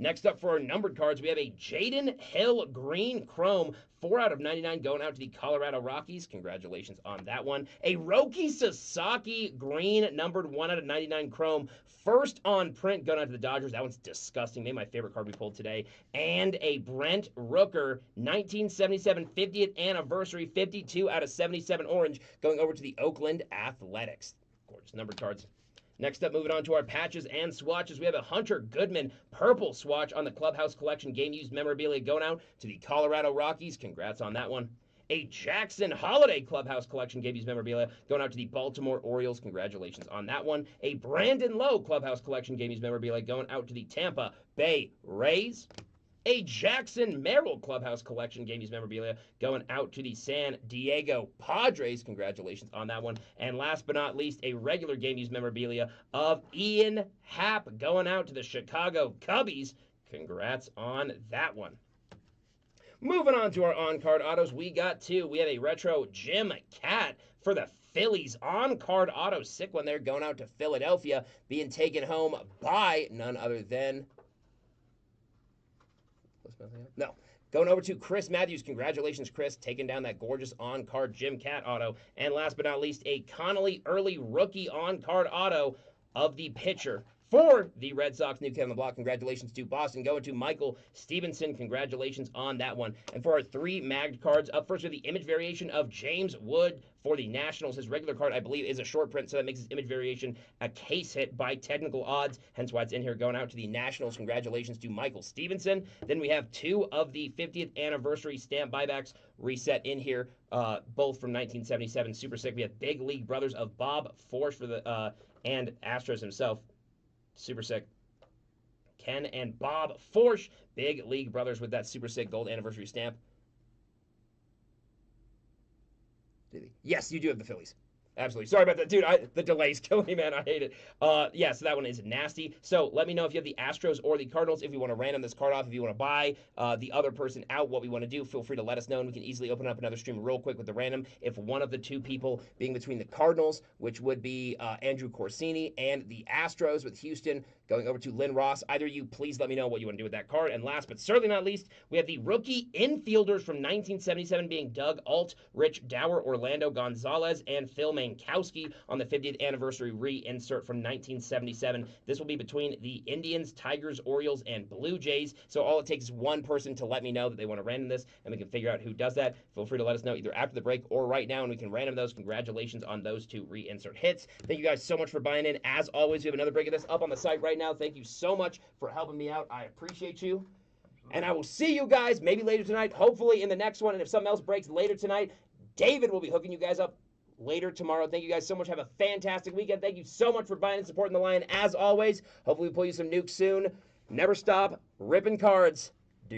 Next up for our numbered cards, we have a Jaden Hill Green Chrome, 4 out of 99 going out to the Colorado Rockies. Congratulations on that one. A Roki Sasaki Green, numbered 1 out of 99 Chrome, first on print going out to the Dodgers. That one's disgusting. Maybe my favorite card we pulled today. And a Brent Rooker, 1977 50th anniversary, 52 out of 77 orange, going over to the Oakland Athletics. Gorgeous numbered cards. Next up, moving on to our patches and swatches, we have a Hunter Goodman purple swatch on the Clubhouse Collection game-used memorabilia going out to the Colorado Rockies. Congrats on that one. A Jackson Holiday Clubhouse Collection game-used memorabilia going out to the Baltimore Orioles. Congratulations on that one. A Brandon Lowe Clubhouse Collection game-used memorabilia going out to the Tampa Bay Rays. A Jackson Merrill Clubhouse Collection game-used memorabilia going out to the San Diego Padres. Congratulations on that one. And last but not least, a regular game-used memorabilia of Ian Happ going out to the Chicago Cubbies. Congrats on that one. Moving on to our on-card autos, we got two. We have a retro Jim Cat for the Phillies on-card auto. Sick one there, going out to Philadelphia, being taken home by none other than... No. Going over to Chris Matthews. Congratulations, Chris, taking down that gorgeous on-card Jim Cat auto. And last but not least, a Connolly early rookie on-card auto of the pitcher for the Red Sox, new kid on the block. Congratulations to Boston. Going to Michael Stevenson. Congratulations on that one. And for our three magged cards, up first with the image variation of James Wood for the Nationals. His regular card, I believe, is a short print, so that makes his image variation a case hit by technical odds, hence why it's in here. Going out to the Nationals. Congratulations to Michael Stevenson. Then we have two of the 50th anniversary stamp buybacks reset in here, both from 1977. Super sick. We have Big League Brothers of Bob Force for the and Astros himself. Super sick. Ken and Bob Forsch, Big League Brothers with that super sick gold anniversary stamp. Yes, you do have the Phillies. Absolutely. Sorry about that, dude. The delay's killing me, man. I hate it. Yeah, so that one is nasty. So let me know if you have the Astros or the Cardinals. If you want to random this card off, if you want to buy the other person out, what we want to do, feel free to let us know, and we can easily open up another stream real quick with the random. If one of the two people being between the Cardinals, which would be Andrew Corsini, and the Astros with Houston going over to Lynn Ross, either of you, please let me know what you want to do with that card. And last but certainly not least, we have the rookie infielders from 1977 being Doug Alt, Rich Dower, Orlando Gonzalez, and Phil Mankowski on the 50th anniversary reinsert from 1977. This will be between the Indians, Tigers, Orioles, and Blue Jays. So all it takes is one person to let me know that they want to random this, and we can figure out who does that. Feel free to let us know either after the break or right now, and we can random those. Congratulations on those two reinsert hits. Thank you guys so much for buying in. As always, we have another break of this up on the site right now. Thank you so much for helping me out. I appreciate you. And I will see you guys maybe later tonight, hopefully in the next one. And if something else breaks later tonight, David will be hooking you guys up later tomorrow. Thank you guys so much. Have a fantastic weekend. Thank you so much for buying and supporting the Lion as always. Hopefully we pull you some nukes soon. Never stop ripping cards.